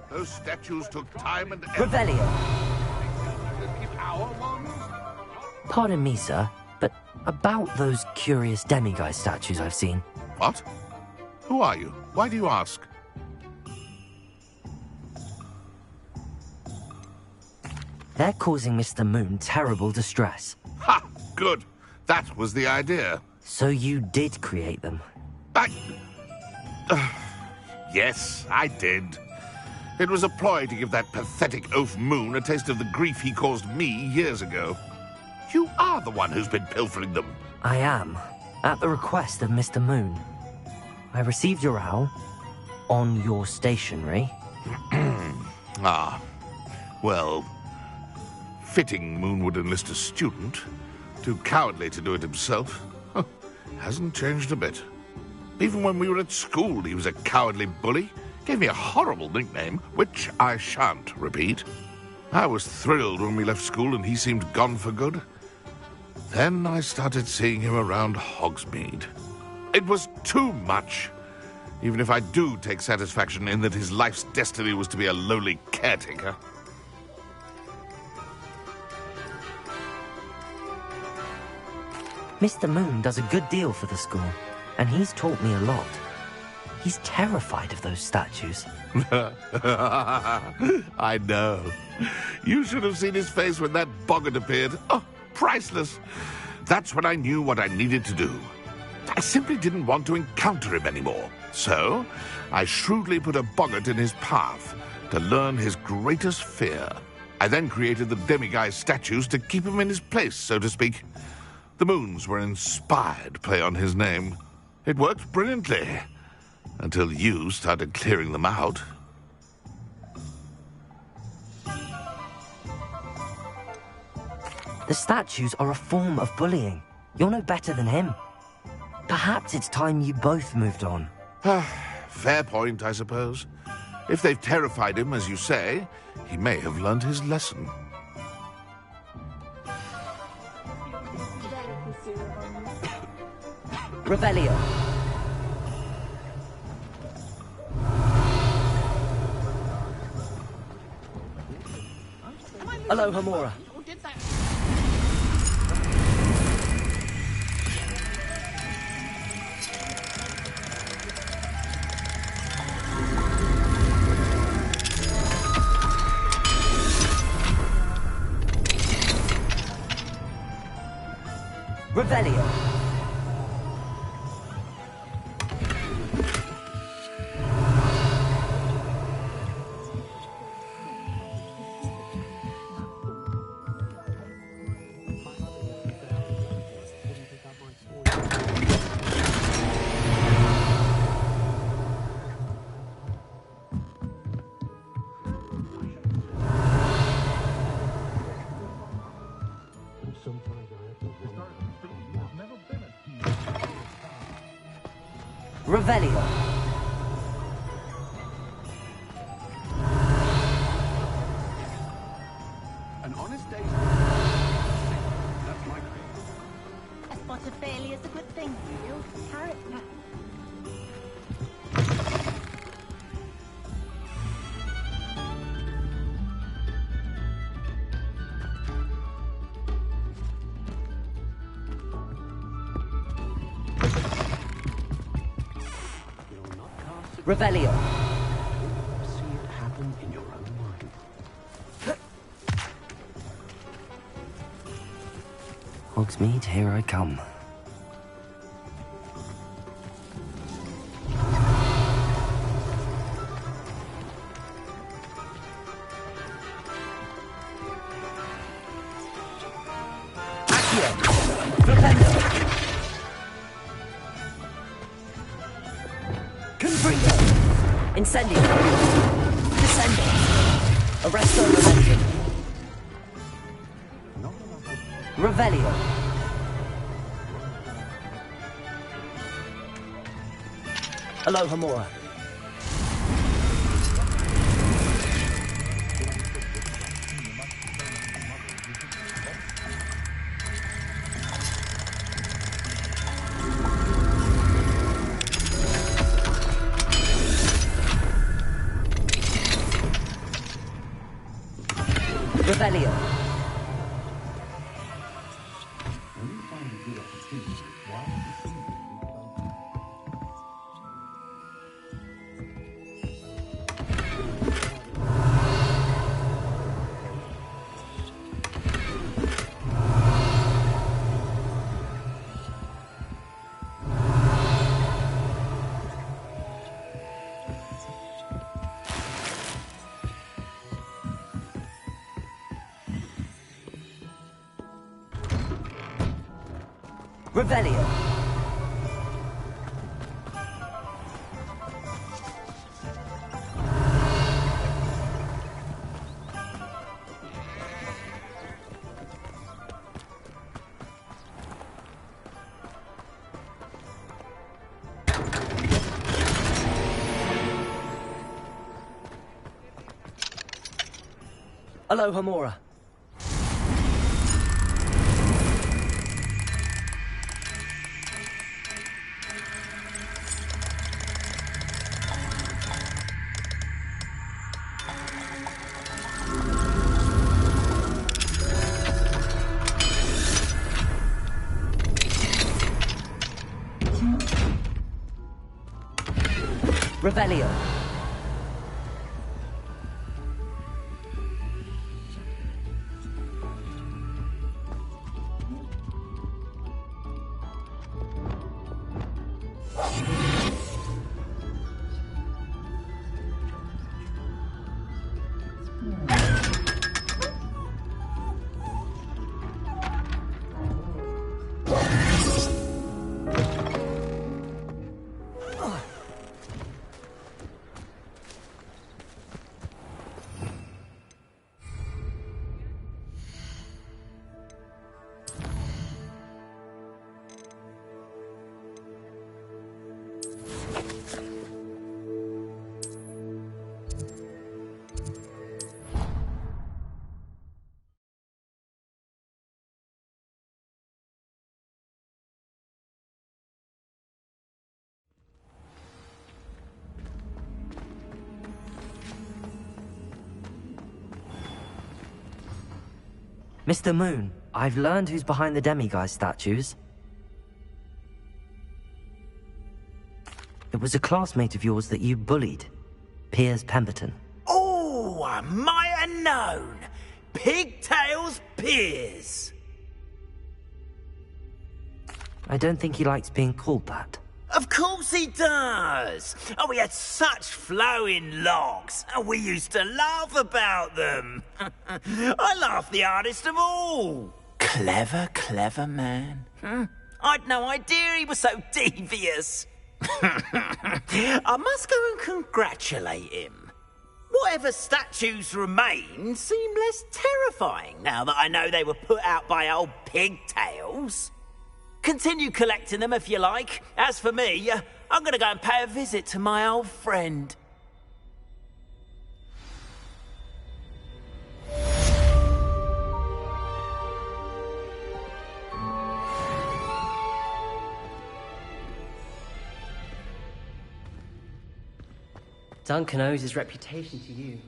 Those statues took time and effort. Revelio. Our ones? Pardon me, sir, but about those curious demiguise statues I've seen. What? Who are you? Why do you ask? They're causing Mr. Moon terrible distress. Ha! Good. That was the idea. So you did create them? Yes, I did. It was a ploy to give that pathetic oaf Moon a taste of the grief he caused me years ago. You are the one who's been pilfering them. I am, at the request of Mr. Moon. I received your owl on your stationery. Ah, well, fitting Moon would enlist a student. Too cowardly to do it himself. Hasn't changed a bit. Even when we were at school, he was a cowardly bully. Gave me a horrible nickname, which I shan't repeat. I was thrilled when we left school and he seemed gone for good. Then I started seeing him around Hogsmeade. It was too much. Even if I do take satisfaction in that his life's destiny was to be a lowly caretaker. Mr. Moon does a good deal for the school, and he's taught me a lot. He's terrified of those statues. I know. You should have seen his face when that boggart appeared. Oh, priceless. That's when I knew what I needed to do. I simply didn't want to encounter him anymore. So, I shrewdly put a boggart in his path to learn his greatest fear. I then created the demiguise statues to keep him in his place, so to speak. The moons were an inspired play on his name. It worked brilliantly, until you started clearing them out. The statues are a form of bullying. You're no better than him. Perhaps it's time you both moved on. Fair point, I suppose. If they've terrified him, as you say, he may have learned his lesson. Revelio. Hello, Hamura. Revelio. Revelio. An honest day. That's my creed. A spot of failure is a good thing. Builds character. Revelio. See it happen in your own mind. Hogsmeade, here I come. Accio! Flipendo! Confringo! Incendio! Descendo! Arresto Momentum! Revelio! Hello, Hamura. Revelio. Revelio. Hello, Hamura. Revelio. Mr. Moon, I've learned who's behind the demiguise statues. It was a classmate of yours that you bullied, Piers Pemberton. Oh, I might have known. Pigtails Piers. I don't think he likes being called that. Of course he does. Oh, we had such flowing locks, and we used to laugh about them. I laughed the hardest of all. Clever, clever man. I'd no idea he was so devious. I must go and congratulate him. Whatever statues remain seem less terrifying now that I know they were put out by old pigtails. Continue collecting them if you like. As for me, I'm gonna go and pay a visit to my old friend. Duncan owes his reputation to you.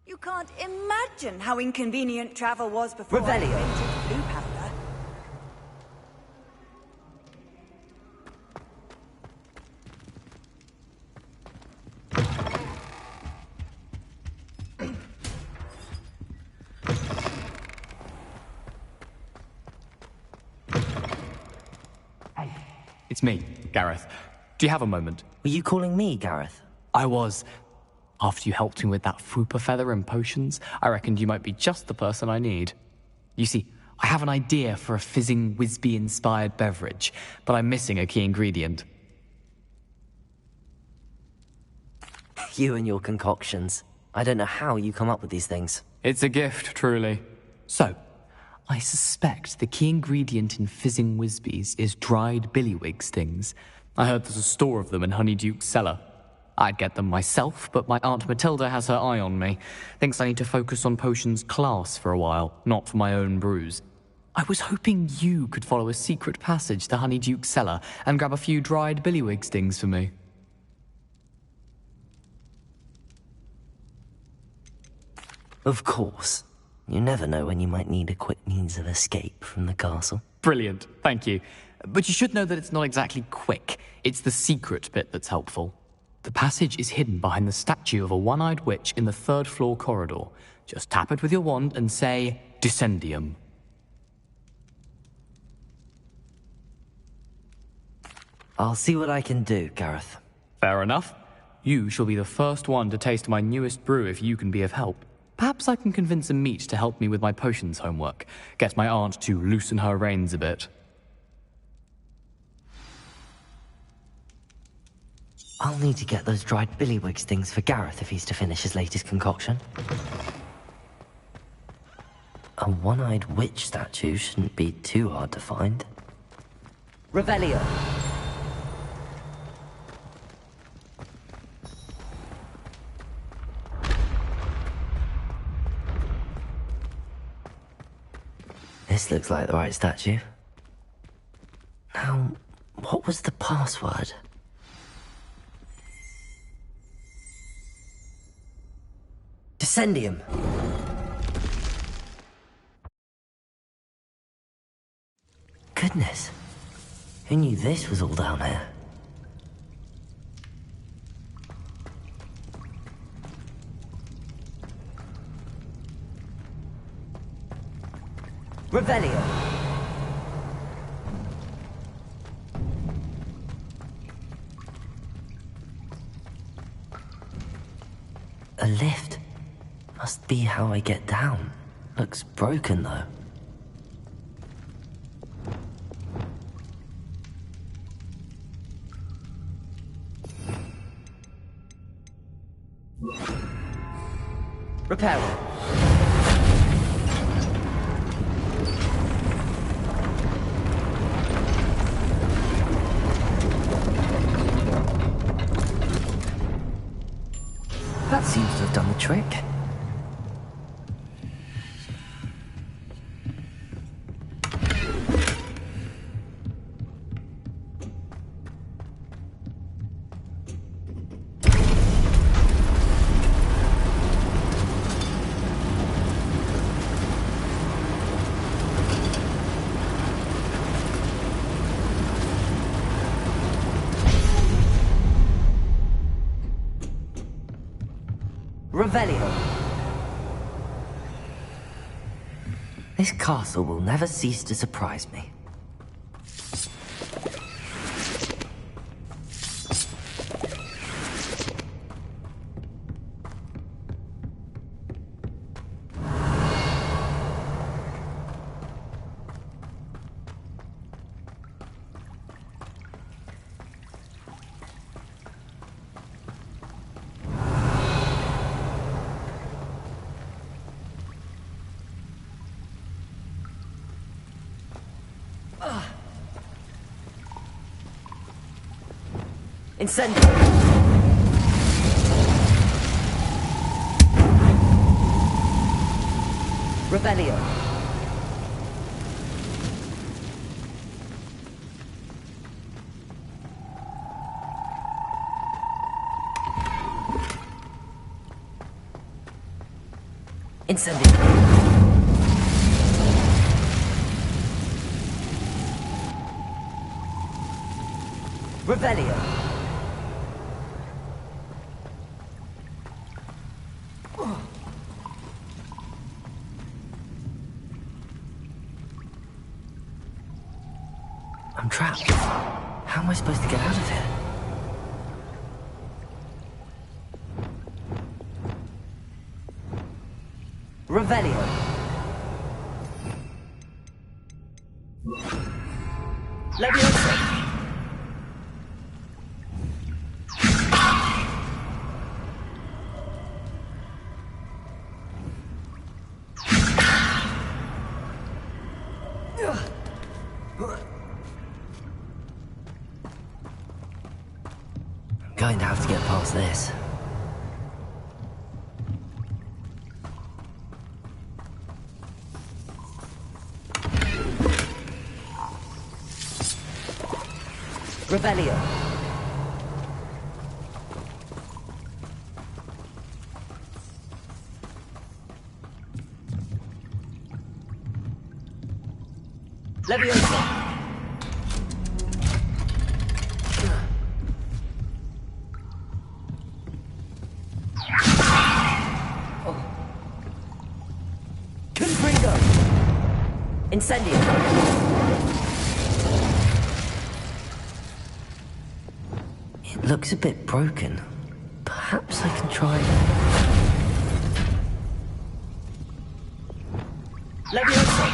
You can't imagine how inconvenient travel was before I Revelio. invented blue powder. It's me, Gareth. Do you have a moment? Were you calling me, Gareth? I was. After you helped me with that Fupa feather and potions, I reckoned you might be just the person I need. You see, I have an idea for a fizzing Wisby-inspired beverage, but I'm missing a key ingredient. You and your concoctions. I don't know how you come up with these things. It's a gift, truly. So, I suspect the key ingredient in fizzing Wisbies is dried billywig stings. I heard there's a store of them in Honeyduke's cellar. I'd get them myself, but my Aunt Matilda has her eye on me. Thinks I need to focus on potions class for a while, not for my own brews. I was hoping you could follow a secret passage to Honeyduke's cellar and grab a few dried billywig stings for me. Of course. You never know when you might need a quick means of escape from the castle. Brilliant, thank you. But you should know that it's not exactly quick. It's the secret bit that's helpful. The passage is hidden behind the statue of a one-eyed witch in the third-floor corridor. Just tap it with your wand and say, Descendium. I'll see what I can do, Gareth. Fair enough. You shall be the first one to taste my newest brew if you can be of help. Perhaps I can convince a meat to help me with my potions homework, get my aunt to loosen her reins a bit. I'll need to get those dried billywigs things for Gareth if he's to finish his latest concoction. A one-eyed witch statue shouldn't be too hard to find. Revelio! This looks like the right statue. Now, what was the password? Descendium. Goodness. Who knew this was all down here? Revelio. A lift. Must be how I get down. Looks broken, though. Repair it. That seems to have done the trick. Revelio. This castle will never cease to surprise me. Incendio! Revelio. Incendio. Revelio. I'm trapped. How am I supposed to get out of here? Revelio. Leviosa. I'm going to have to get past this. Revelio. Leviosa. Incendio. It looks a bit broken. Perhaps I can try... Leviosa!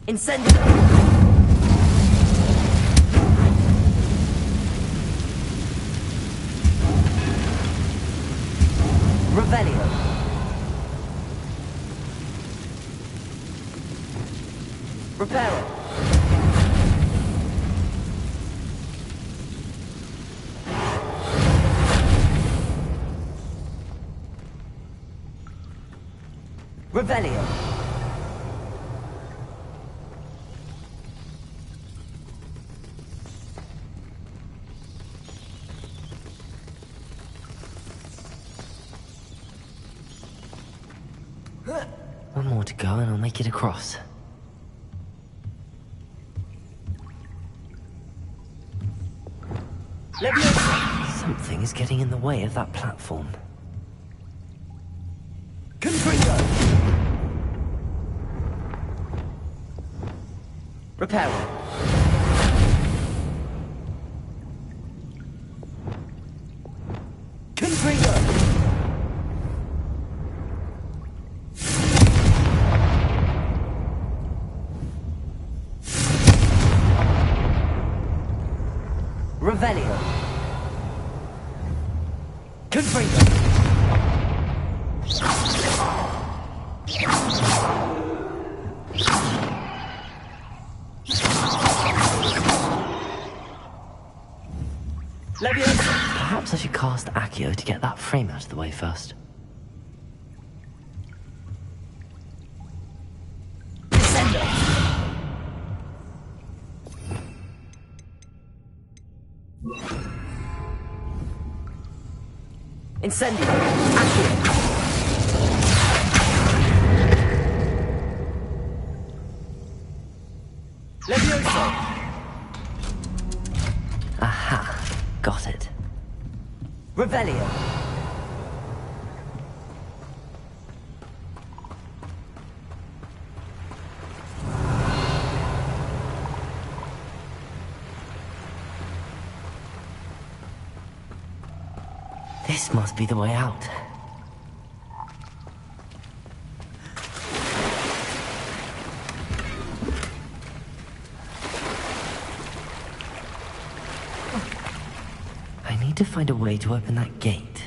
Incendio! Revelio! Reparo! Revelio! One more to go and I'll make it across. Leviosa! Something is getting in the way of that platform. Confringo! Reparo! Confringo! Revelio. Confringo. Leviosa. Perhaps I should cast Accio to get that frame out of the way first. Incendio! Accio! Leviosa! Aha! Got it. Revelio! This must be the way out. I need to find a way to open that gate.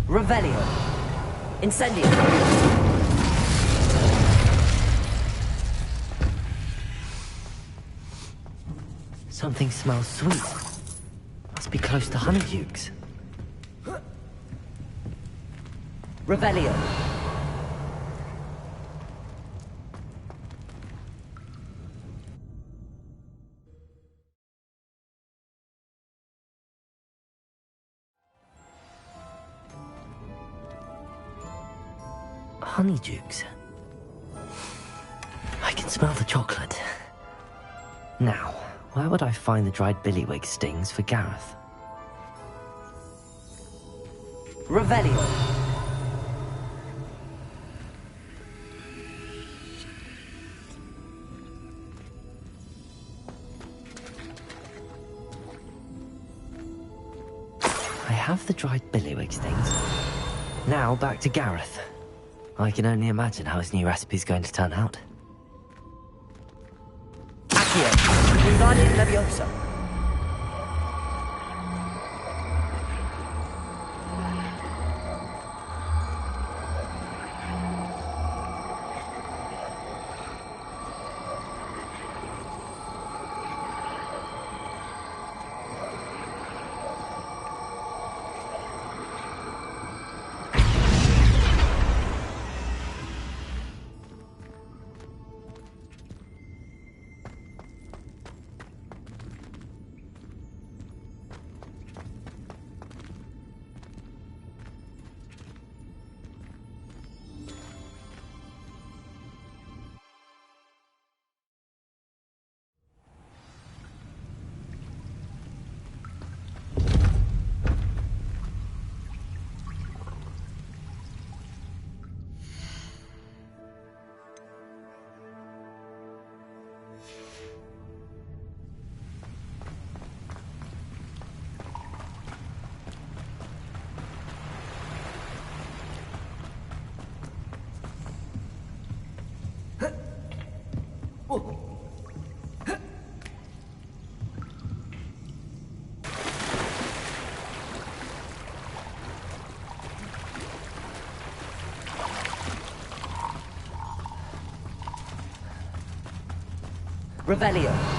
Revelio. Incendio. Something smells sweet. Must be close to Honeydukes. Revelio. Honeydukes. I can smell the chocolate. Now, where would I find the dried billywig stings for Gareth? Revelio. I have the dried billywig stings. Now back to Gareth. I can only imagine how his new recipe's going to turn out. Accio, Wingardium Leviosa. Revelio.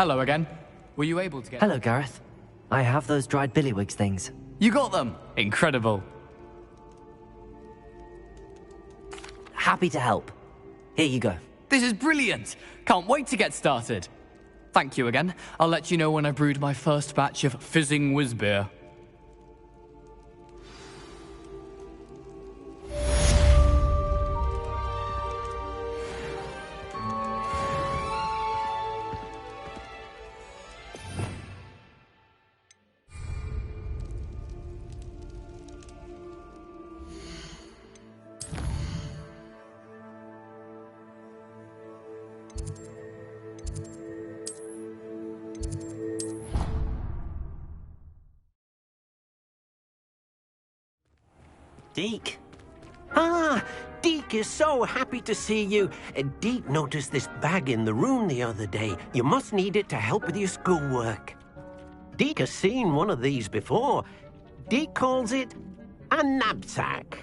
Hello again. Were you able to get... Hello, Gareth. I have those dried billywigs things. You got them! Incredible. Happy to help. Here you go. This is brilliant! Can't wait to get started. Thank you again. I'll let you know when I brewed my first batch of fizzing whizbeer. Deek? Ah, Deek is so happy to see you. Deek noticed this bag in the room the other day. You must need it to help with your schoolwork. Deek has seen one of these before. Deek calls it a knapsack.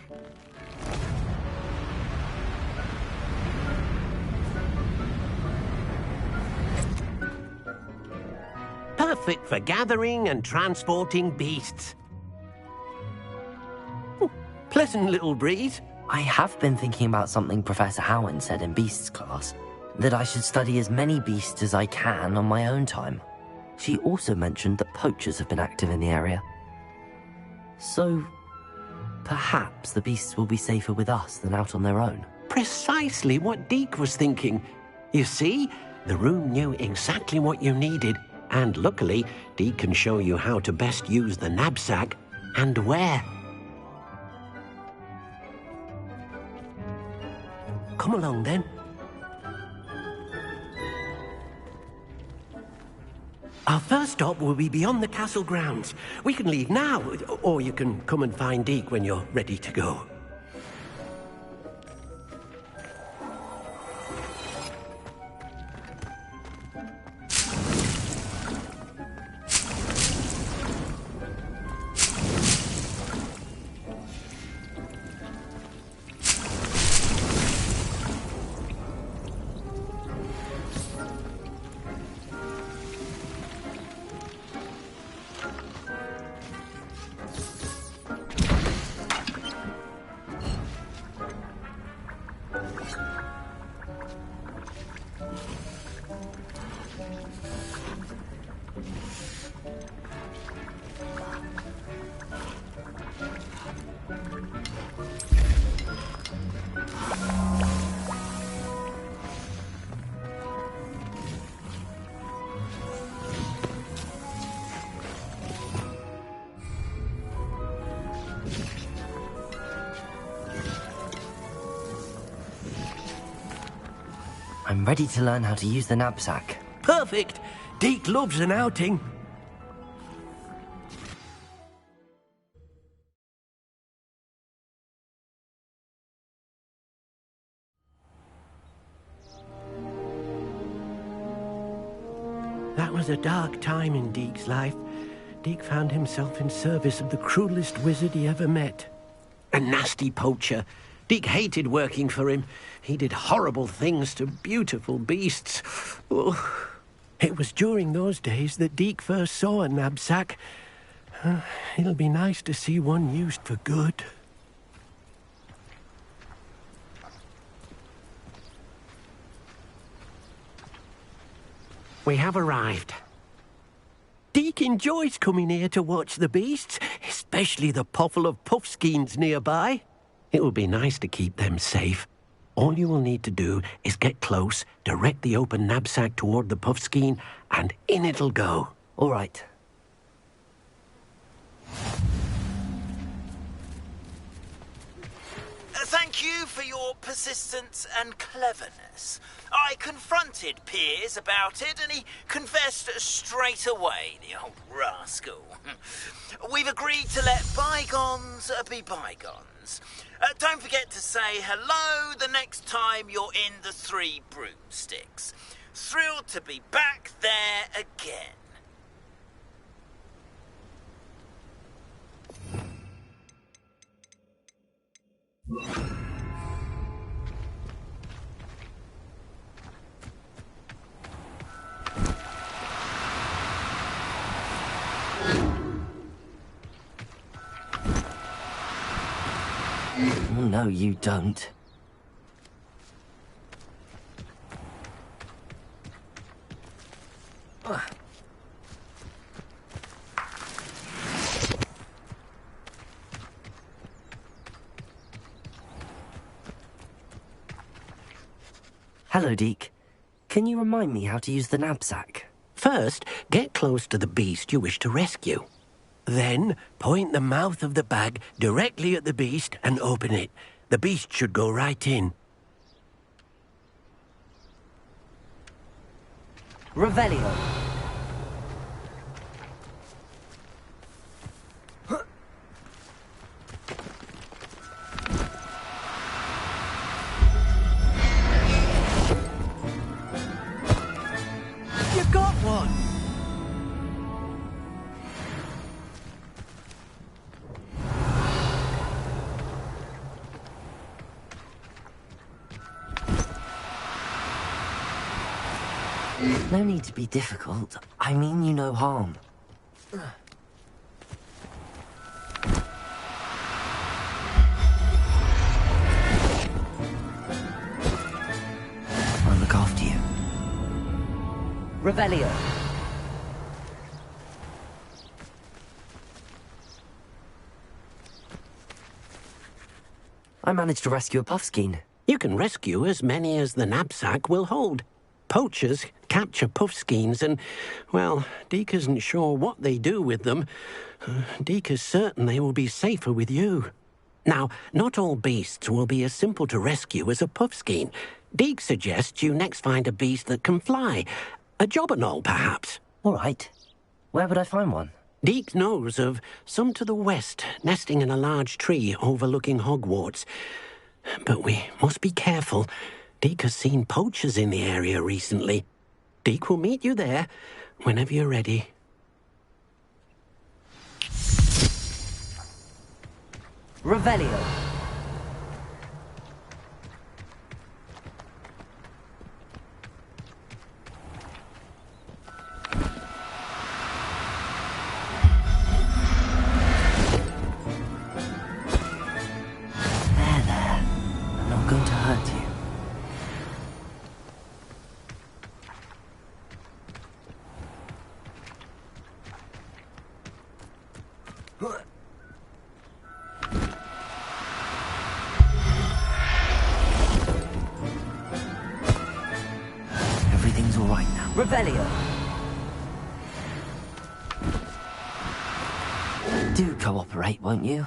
Perfect for gathering and transporting beasts. Pleasant little breeze. I have been thinking about something Professor Howard said in Beasts class, that I should study as many beasts as I can on my own time. She also mentioned that poachers have been active in the area. So, perhaps the beasts will be safer with us than out on their own. Precisely what Deek was thinking. You see, the room knew exactly what you needed, and luckily, Deek can show you how to best use the knapsack and where. Come along, then. Our first stop will be beyond the castle grounds. We can leave now, or you can come and find Deek when you're ready to go. I'm ready to learn how to use the knapsack. Perfect. Deke loves an outing. That was a dark time in Deke's life. Deke found himself in service of the cruelest wizard he ever met. A nasty poacher. Deke hated working for him. He did horrible things to beautiful beasts. Oh. It was during those days that Deke first saw a knapsack. It'll be nice to see one used for good. We have arrived. Deke enjoys coming here to watch the beasts, especially the potful of puffskeins nearby. It will be nice to keep them safe. All you will need to do is get close, direct the open knapsack toward the puffskein, and in it'll go. All right. Thank you for your persistence and cleverness. I confronted Piers about it, and he confessed straight away, the old rascal. We've agreed to let bygones be bygones. Don't forget to say hello the next time you're in the Three Broomsticks. Thrilled to be back there again. Oh, no, you don't. Hello, Deke. Can you remind me how to use the knapsack? First, get close to the beast you wish to rescue. Then, point the mouth of the bag directly at the beast and open it. The beast should go right in. Revelio. You got one! No need to be difficult. I mean you no harm. I'll look after you. Revelio. I managed to rescue a puffskein. You can rescue as many as the knapsack will hold. Poachers capture puffskeins and, well, Deke isn't sure what they do with them. Deke is certain they will be safer with you. Now, not all beasts will be as simple to rescue as a puffskein. Deke suggests you next find a beast that can fly. A jobberknoll, perhaps. All right. Where would I find one? Deke knows of some to the west, nesting in a large tree overlooking Hogwarts. But we must be careful. Deke has seen poachers in the area recently. Deke will meet you there whenever you're ready. Revelio. There. I'm not going to hurt you. Everything's all right now. Revelio. Do cooperate, won't you?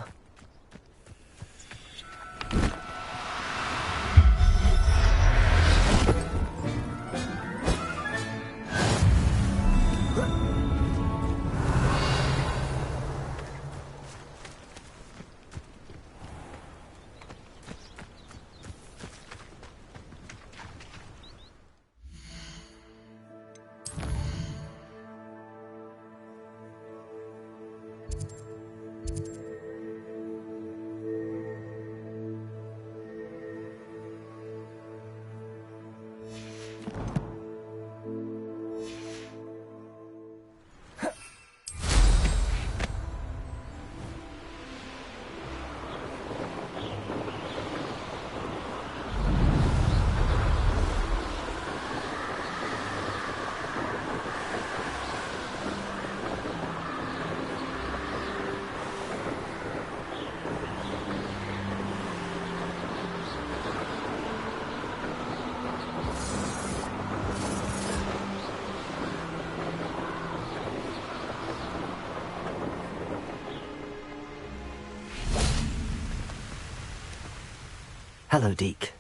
Hello, Deke.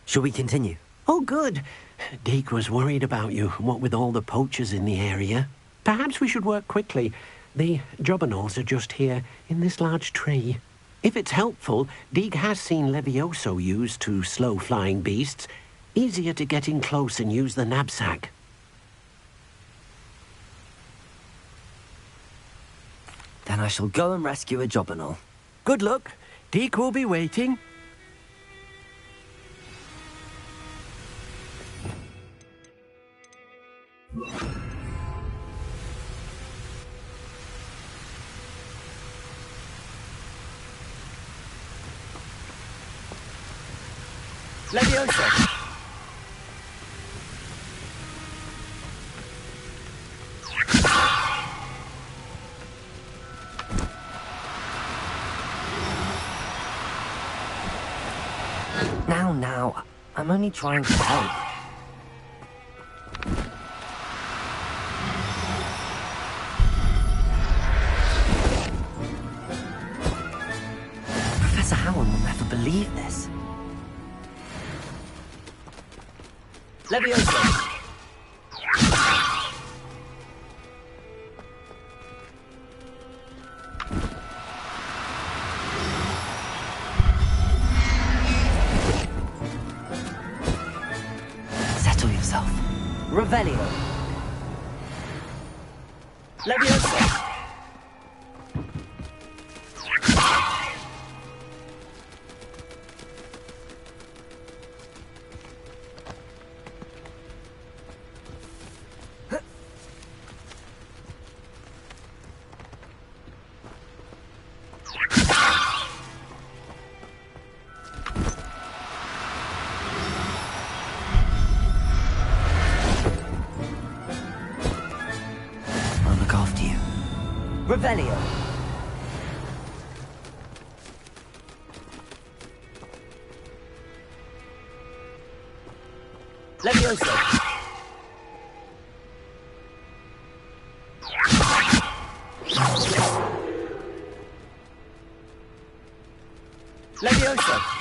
Shall we continue? Oh, good. Deke was worried about you, what with all the poachers in the area. Perhaps we should work quickly. The Jobberknolls are just here, in this large tree. If it's helpful, Deke has seen Levioso used to slow flying beasts. Easier to get in close and use the knapsack. Then I shall go and rescue a Jobberknoll. Good luck. Deke will be waiting. Levioso! Now, I'm only trying to help. Professor Howard will never believe this. Levioso! Settle yourself. Revelio. Levioso! Revelio. Levioso. Levioso.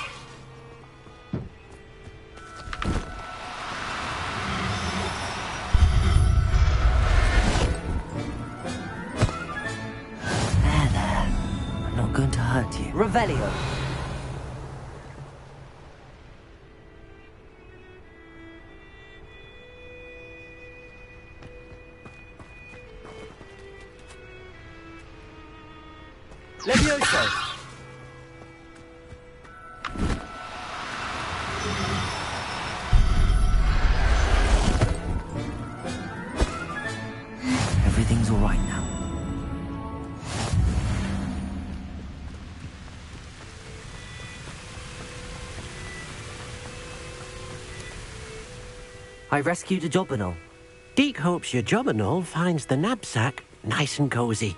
Going to hurt you. Revelio. Levioso. Everything's all right now. I rescued a Jobberknoll. Deke hopes your Jobberknoll finds the knapsack nice and cozy.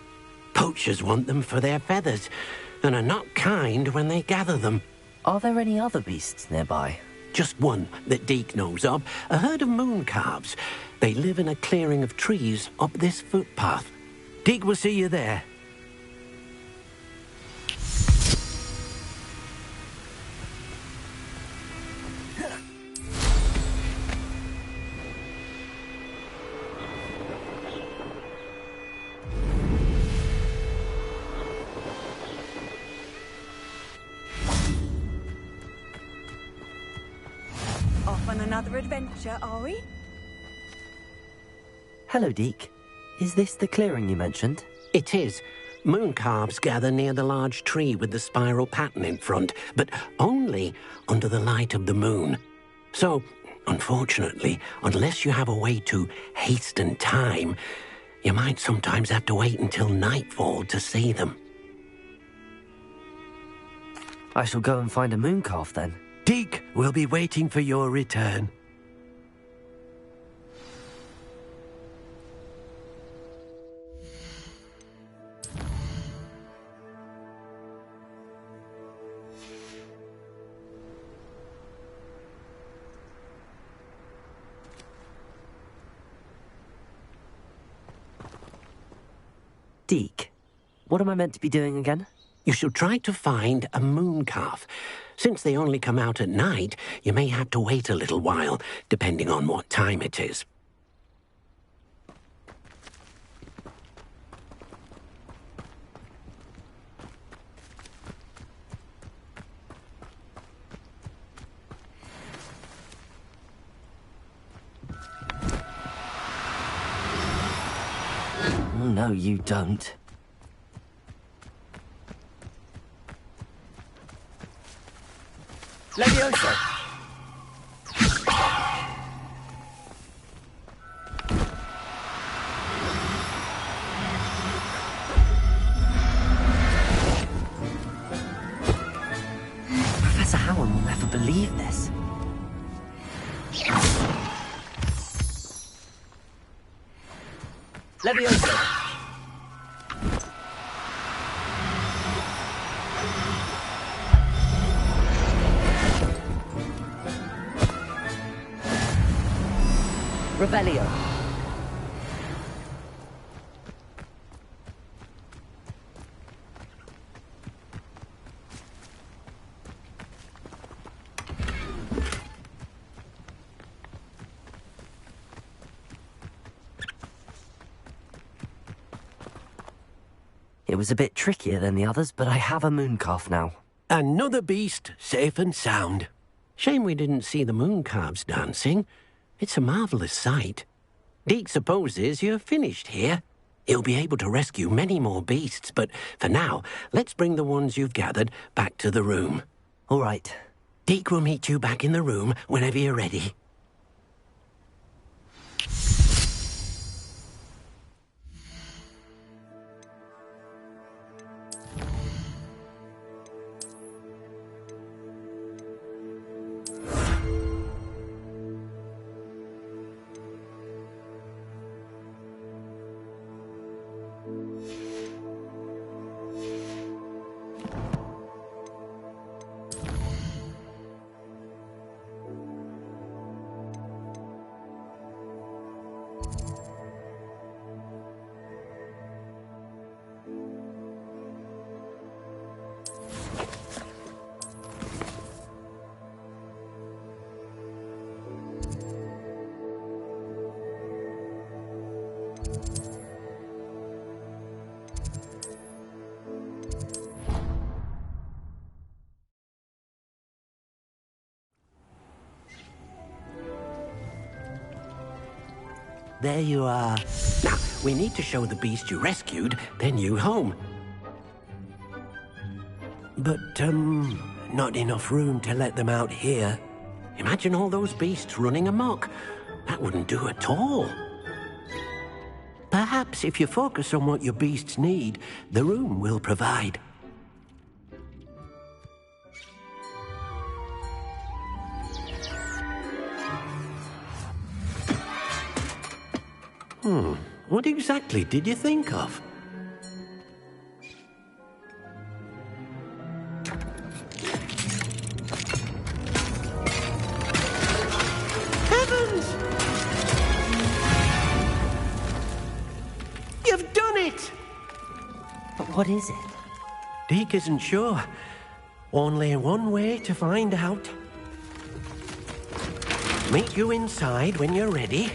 Poachers want them for their feathers, and are not kind when they gather them. Are there any other beasts nearby? Just one that Deke knows of, a herd of moon calves. They live in a clearing of trees up this footpath. Deke will see you there. another adventure, are we? Hello, Deke. Is this the clearing you mentioned? It is. Moon calves gather near the large tree with the spiral pattern in front, but only under the light of the moon. So, unfortunately, unless you have a way to hasten time, you might sometimes have to wait until nightfall to see them. I shall go and find a moon calf then. Deke will be waiting for your return. Deke, what am I meant to be doing again? You should try to find a moon calf. Since they only come out at night, you may have to wait a little while, depending on what time it is. Oh, no, you don't. Levioso! Professor Howard will never believe this. Levioso! Revelio. It was a bit trickier than the others, but I have a moon calf now. Another beast, safe and sound. Shame we didn't see the moon calves dancing. It's a marvellous sight. Deke supposes you're finished here. He'll be able to rescue many more beasts, but for now, let's bring the ones you've gathered back to the room. All right. Deke will meet you back in the room whenever you're ready. There you are. Now, we need to show the beast you rescued their new home. But, not enough room to let them out here. Imagine all those beasts running amok. That wouldn't do at all. Perhaps if you focus on what your beasts need, the room will provide. What exactly did you think of? Heavens! You've done it! But what is it? Deke isn't sure. Only one way to find out. Meet you inside when you're ready.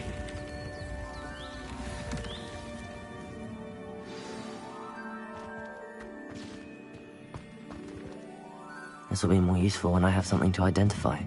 This will be more useful when I have something to identify.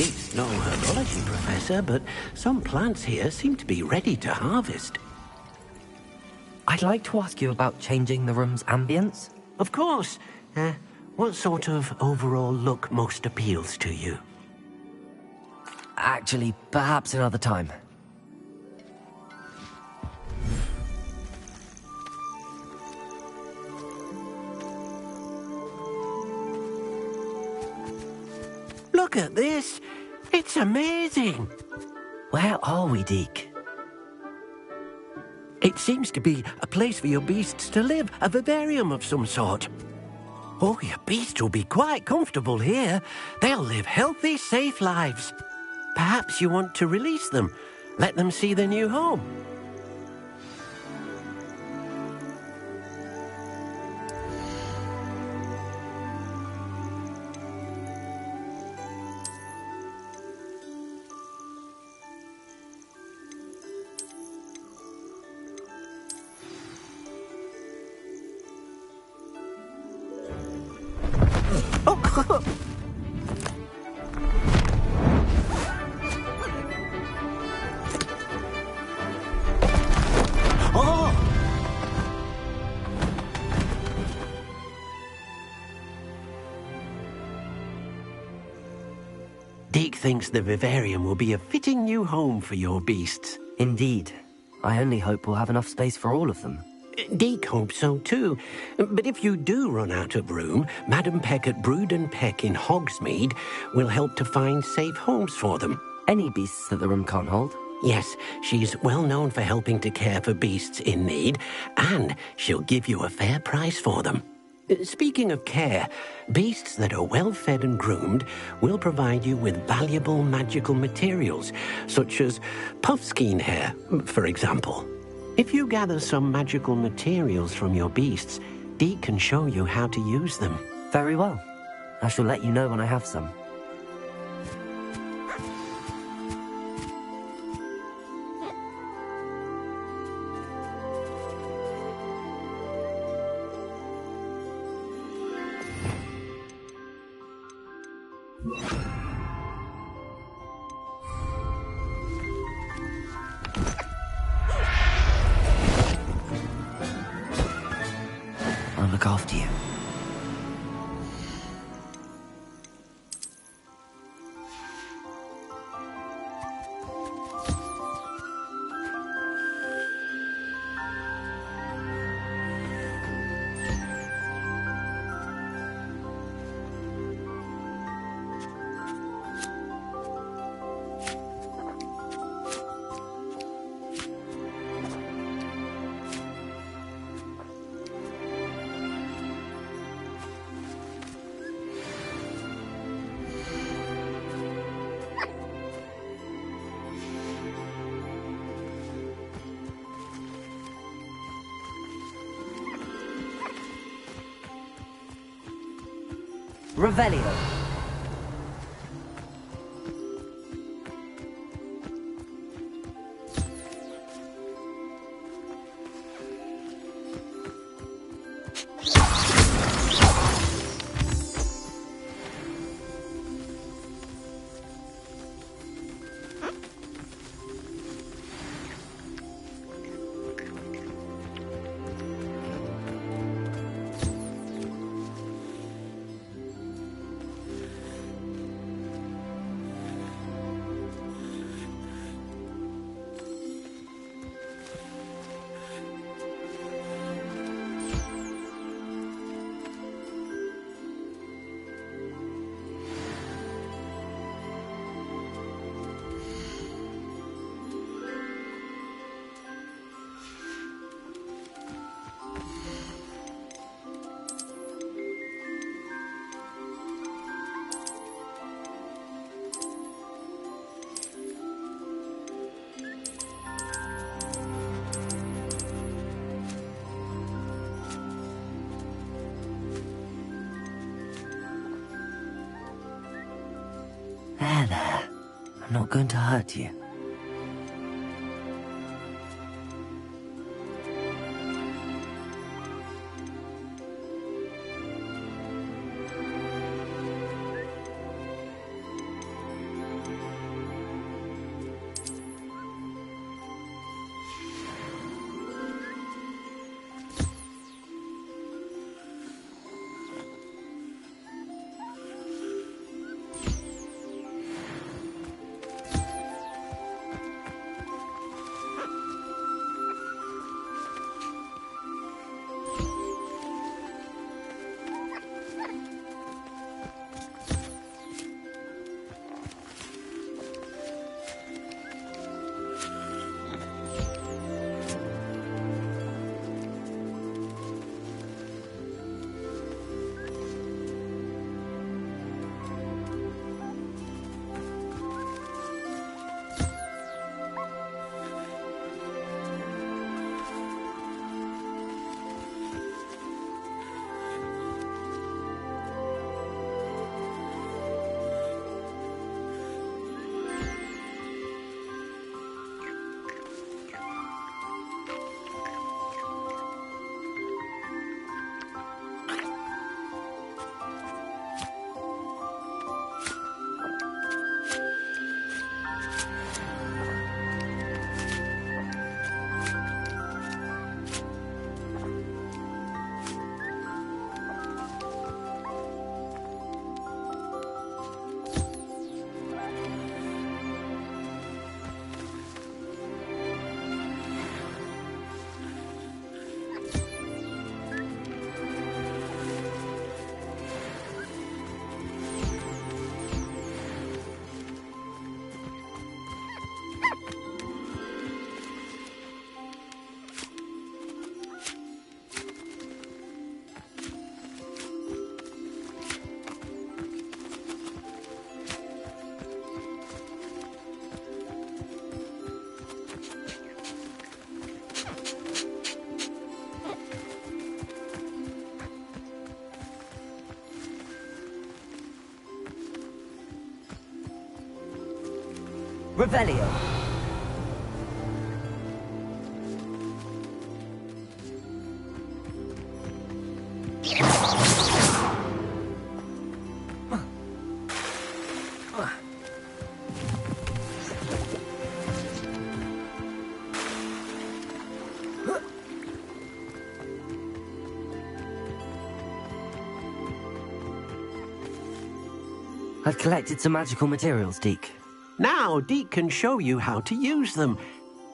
It's no herbology professor, but some plants here seem to be ready to harvest. I'd like to ask you about changing the room's ambience. Of course. What sort of overall look most appeals to you? Actually, perhaps another time. Look at this! It's amazing! Where are we, Deke? It seems to be a place for your beasts to live, a vivarium of some sort. Oh, your beasts will be quite comfortable here. They'll live healthy, safe lives. Perhaps you want to release them, let them see their new home. Deke thinks the vivarium will be a fitting new home for your beasts. Indeed. I only hope we'll have enough space for all of them. Deke hopes so too. But if you do run out of room, Madam Peck at Brood and Peck in Hogsmeade will help to find safe homes for them. Any beasts that the room can't hold? Yes, she's well known for helping to care for beasts in need, and she'll give you a fair price for them. Speaking of care, beasts that are well fed and groomed will provide you with valuable magical materials, such as puffskein hair, for example. If you gather some magical materials from your beasts, Deke can show you how to use them. Very well. I shall let you know when I have some. I'll look after you. Revelio. There. I'm not going to hurt you. Revelio. I've collected some magical materials, Deke. Now, Deke can show you how to use them.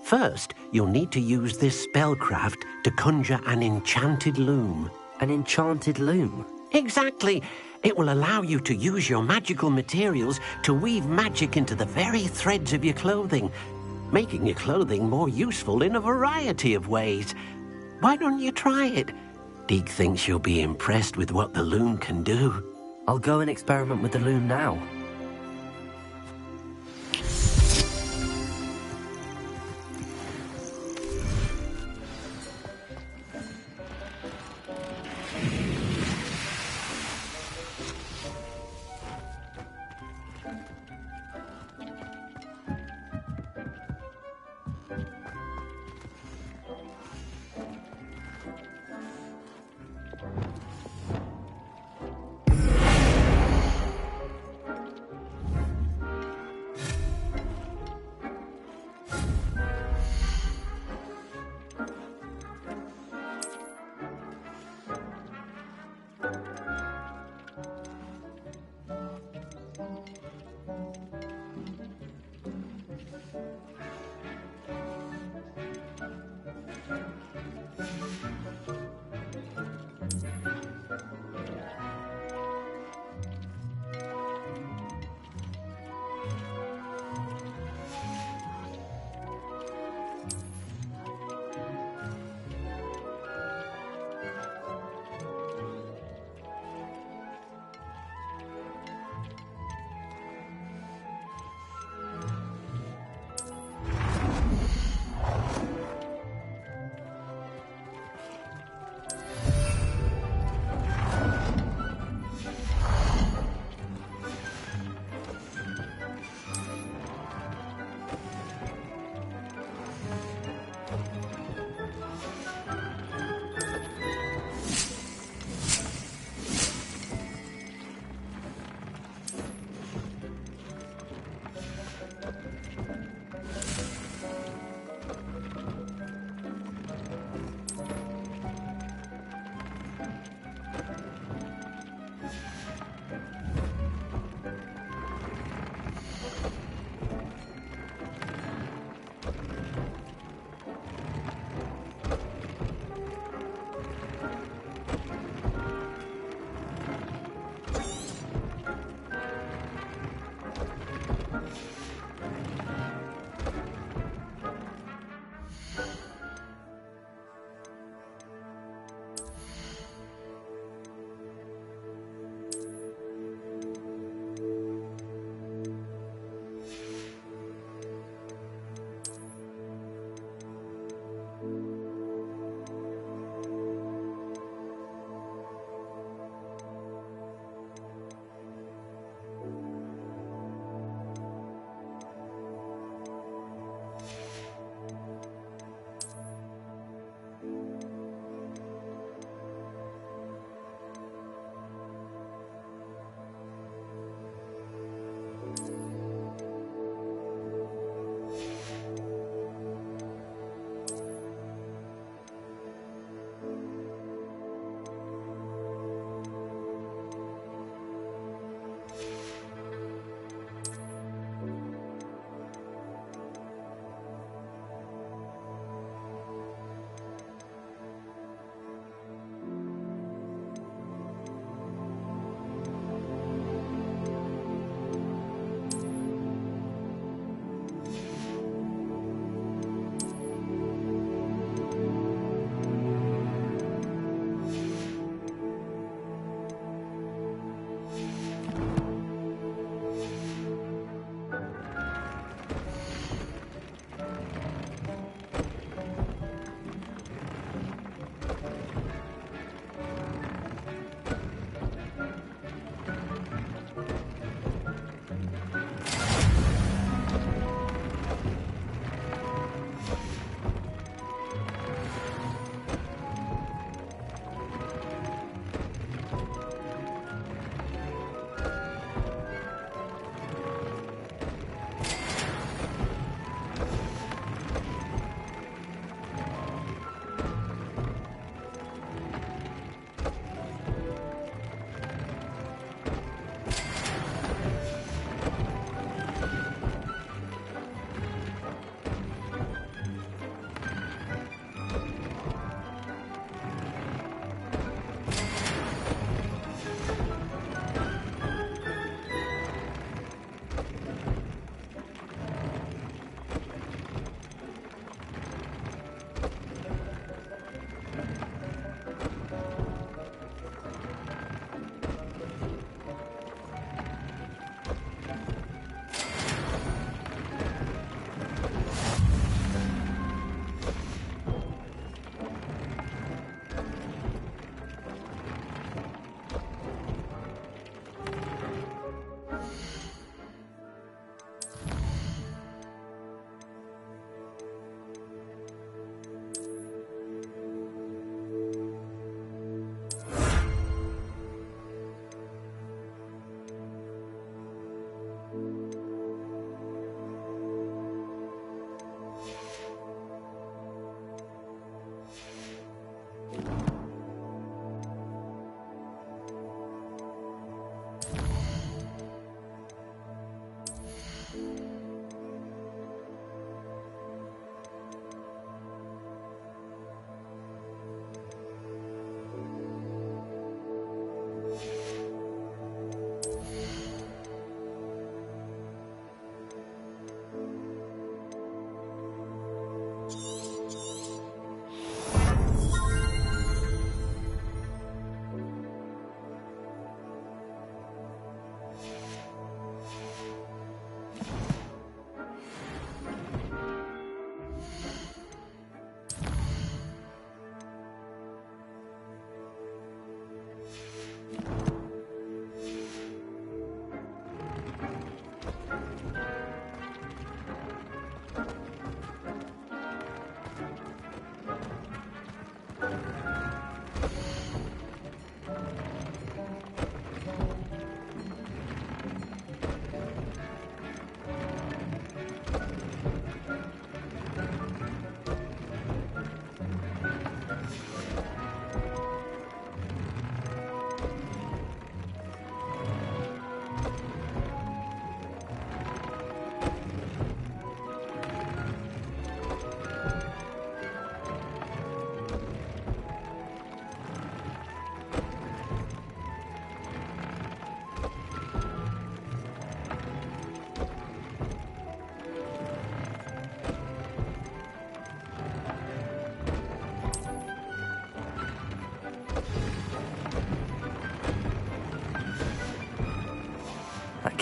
First, you'll need to use this spellcraft to conjure an enchanted loom. An enchanted loom? Exactly. It will allow you to use your magical materials to weave magic into the very threads of your clothing, making your clothing more useful in a variety of ways. Why don't you try it? Deke thinks you'll be impressed with what the loom can do. I'll go and experiment with the loom now.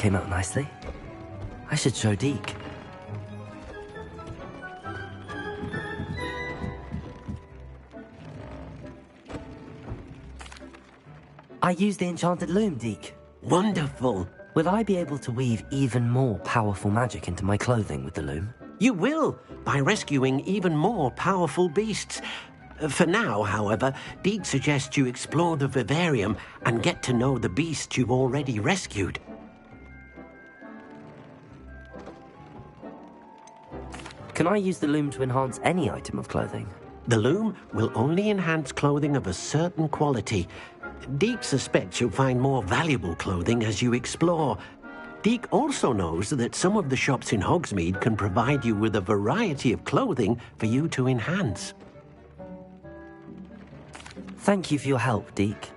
came out nicely. I should show Deke. I used the enchanted loom, Deke. Wonderful. Will I be able to weave even more powerful magic into my clothing with the loom? You will, by rescuing even more powerful beasts. For now, however, Deke suggests you explore the vivarium and get to know the beasts you've already rescued. Can I use the loom to enhance any item of clothing? The loom will only enhance clothing of a certain quality. Deke suspects you'll find more valuable clothing as you explore. Deke also knows that some of the shops in Hogsmeade can provide you with a variety of clothing for you to enhance. Thank you for your help, Deke.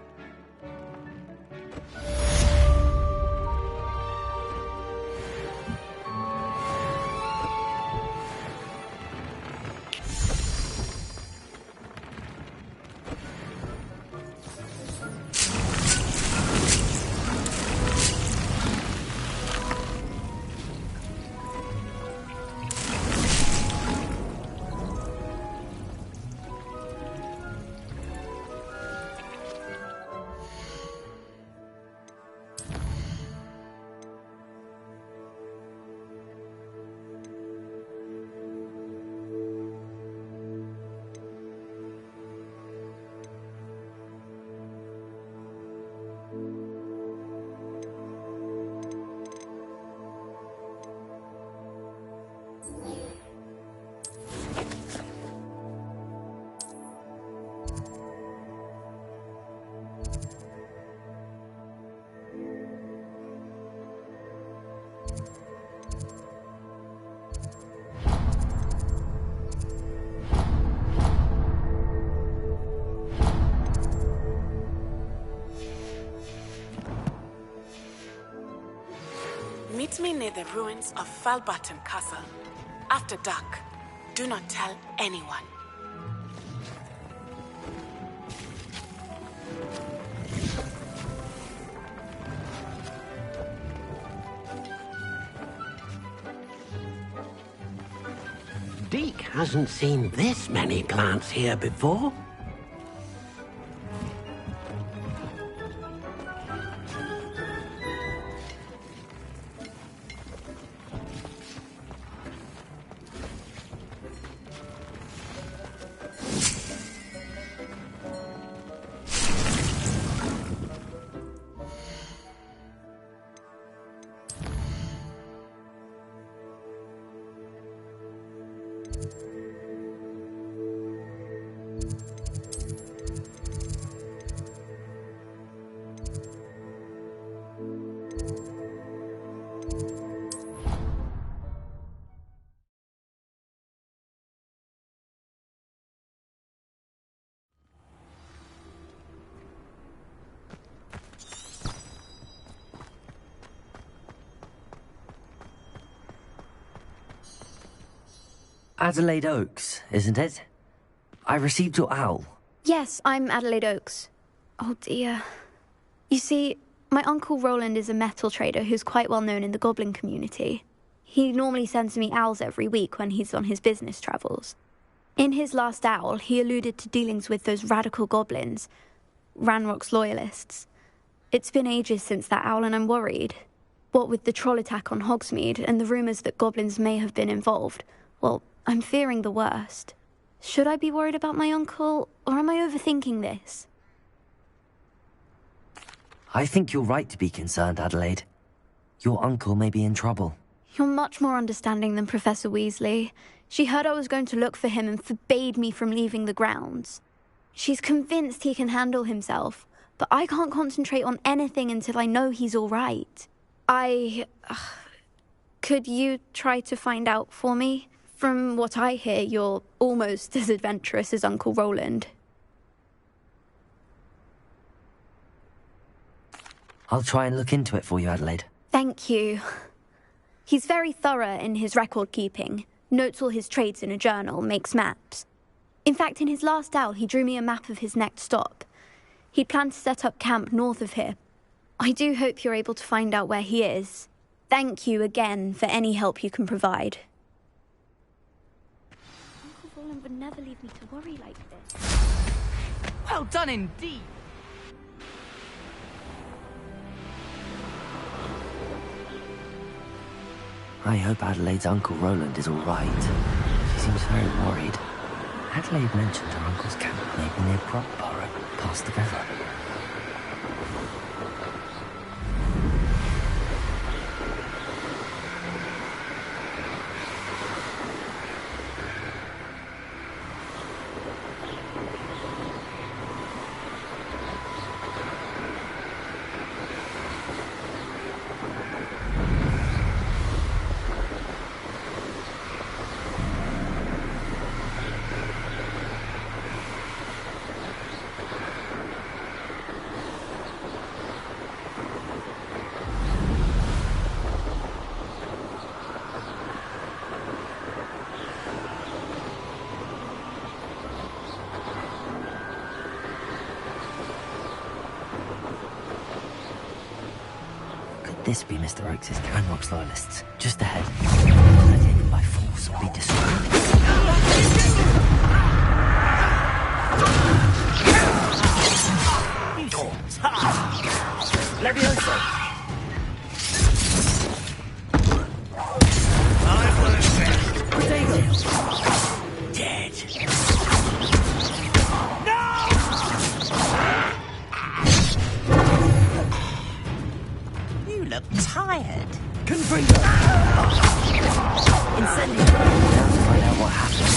Meet me near the ruins of Falbaton Castle. After dark. Do not tell anyone. Deke hasn't seen this many plants here before. Adelaide Oaks, isn't it? I received your owl. Yes, I'm Adelaide Oaks. Oh dear. You see, my Uncle Roland is a metal trader who's quite well known in the goblin community. He normally sends me owls every week when he's on his business travels. In his last owl, he alluded to dealings with those radical goblins, Ranrock's loyalists. It's been ages since that owl and I'm worried. What with the troll attack on Hogsmeade and the rumours that goblins may have been involved, well, I'm fearing the worst. Should I be worried about my uncle, or am I overthinking this? I think you're right to be concerned, Adelaide. Your uncle may be in trouble. You're much more understanding than Professor Weasley. She heard I was going to look for him and forbade me from leaving the grounds. She's convinced he can handle himself, but I can't concentrate on anything until I know he's all right. Could you try to find out for me? From what I hear, you're almost as adventurous as Uncle Roland. I'll try and look into it for you, Adelaide. Thank you. He's very thorough in his record keeping, notes all his trades in a journal, makes maps. In fact, in his last owl, he drew me a map of his next stop. He'd planned to set up camp north of here. I do hope you're able to find out where he is. Thank you again for any help you can provide. Uncle Roland would never leave me to worry like this. Well done indeed. I hope Adelaide's Uncle Roland is all right. She seems very worried. Adelaide mentioned her uncle's camp may be near Brockborough, past the river. This be Mr. Oakes's Canrock's loyalists. Just ahead. When I take them by force or be destroyed. Levioso! Dead. You look tired. Confringo! Incendio! Now to find out what happened.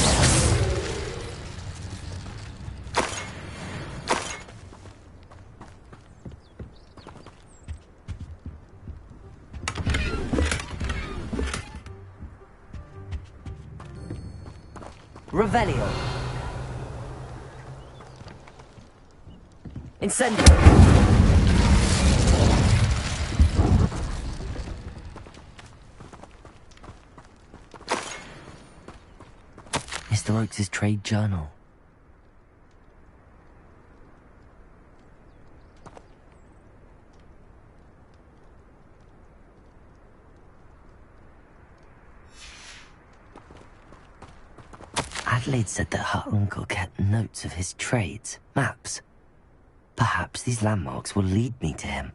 Revelio. Incendio. Mr. Oakes's trade journal. Adelaide said that her uncle kept notes of his trades, maps. Perhaps these landmarks will lead me to him.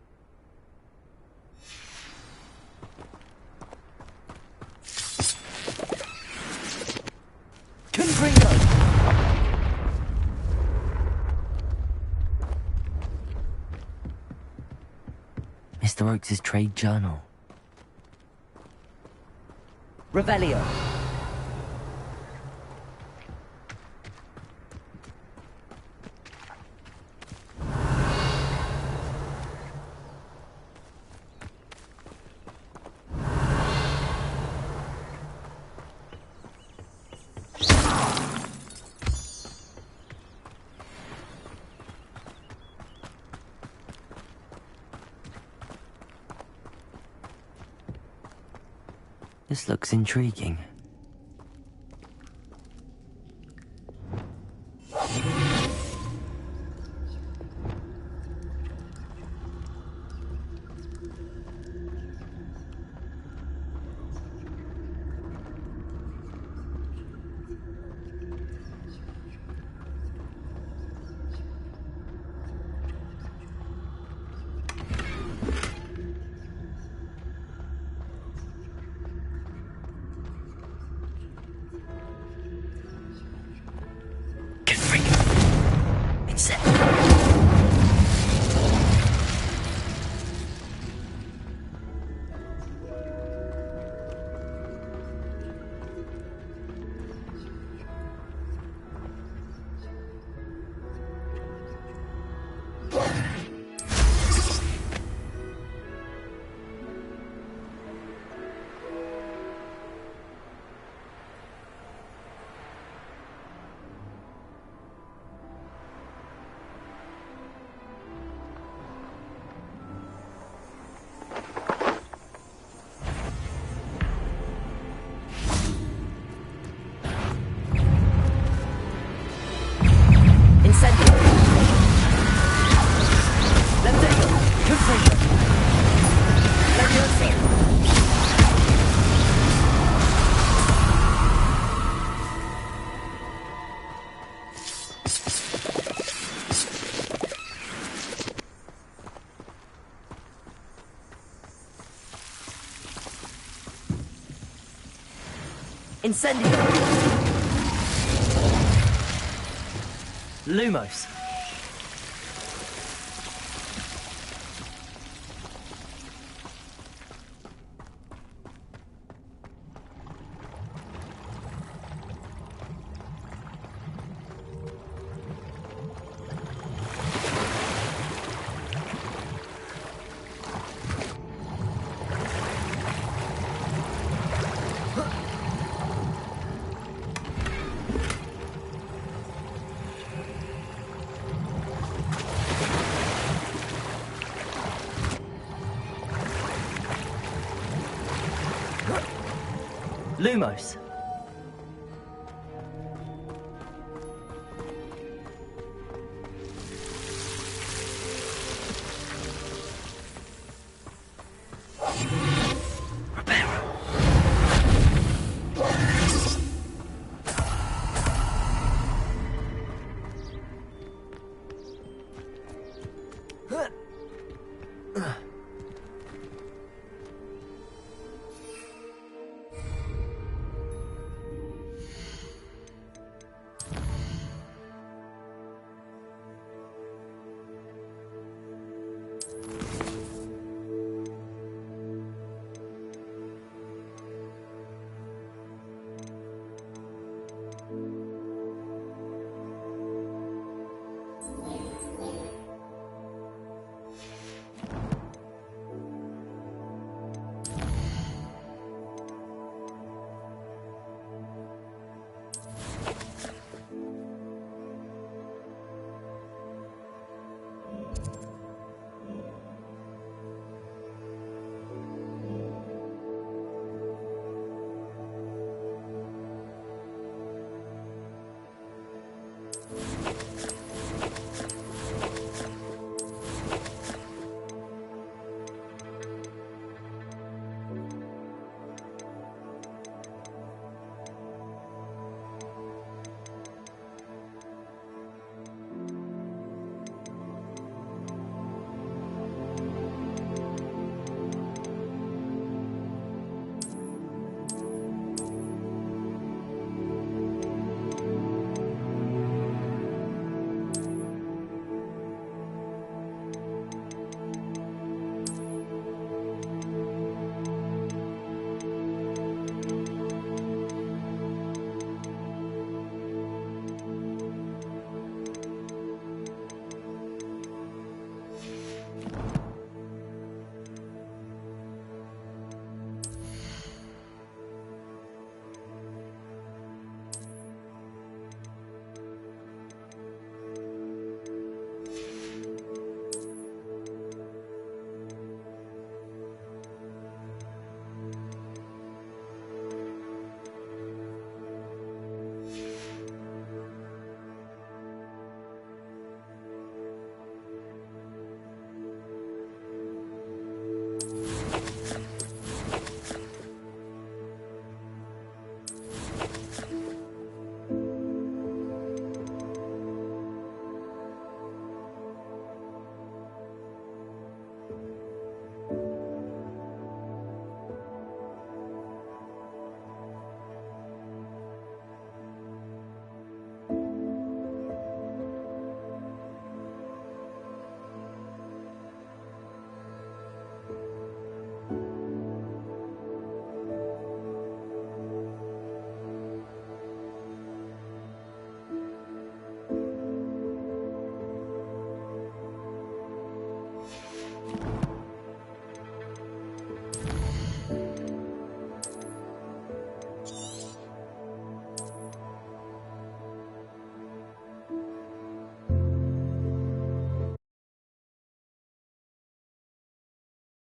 Confringo! Mr. Oakes's trade journal. Revelio. This looks intriguing. Incendio! Lumos. Lumos.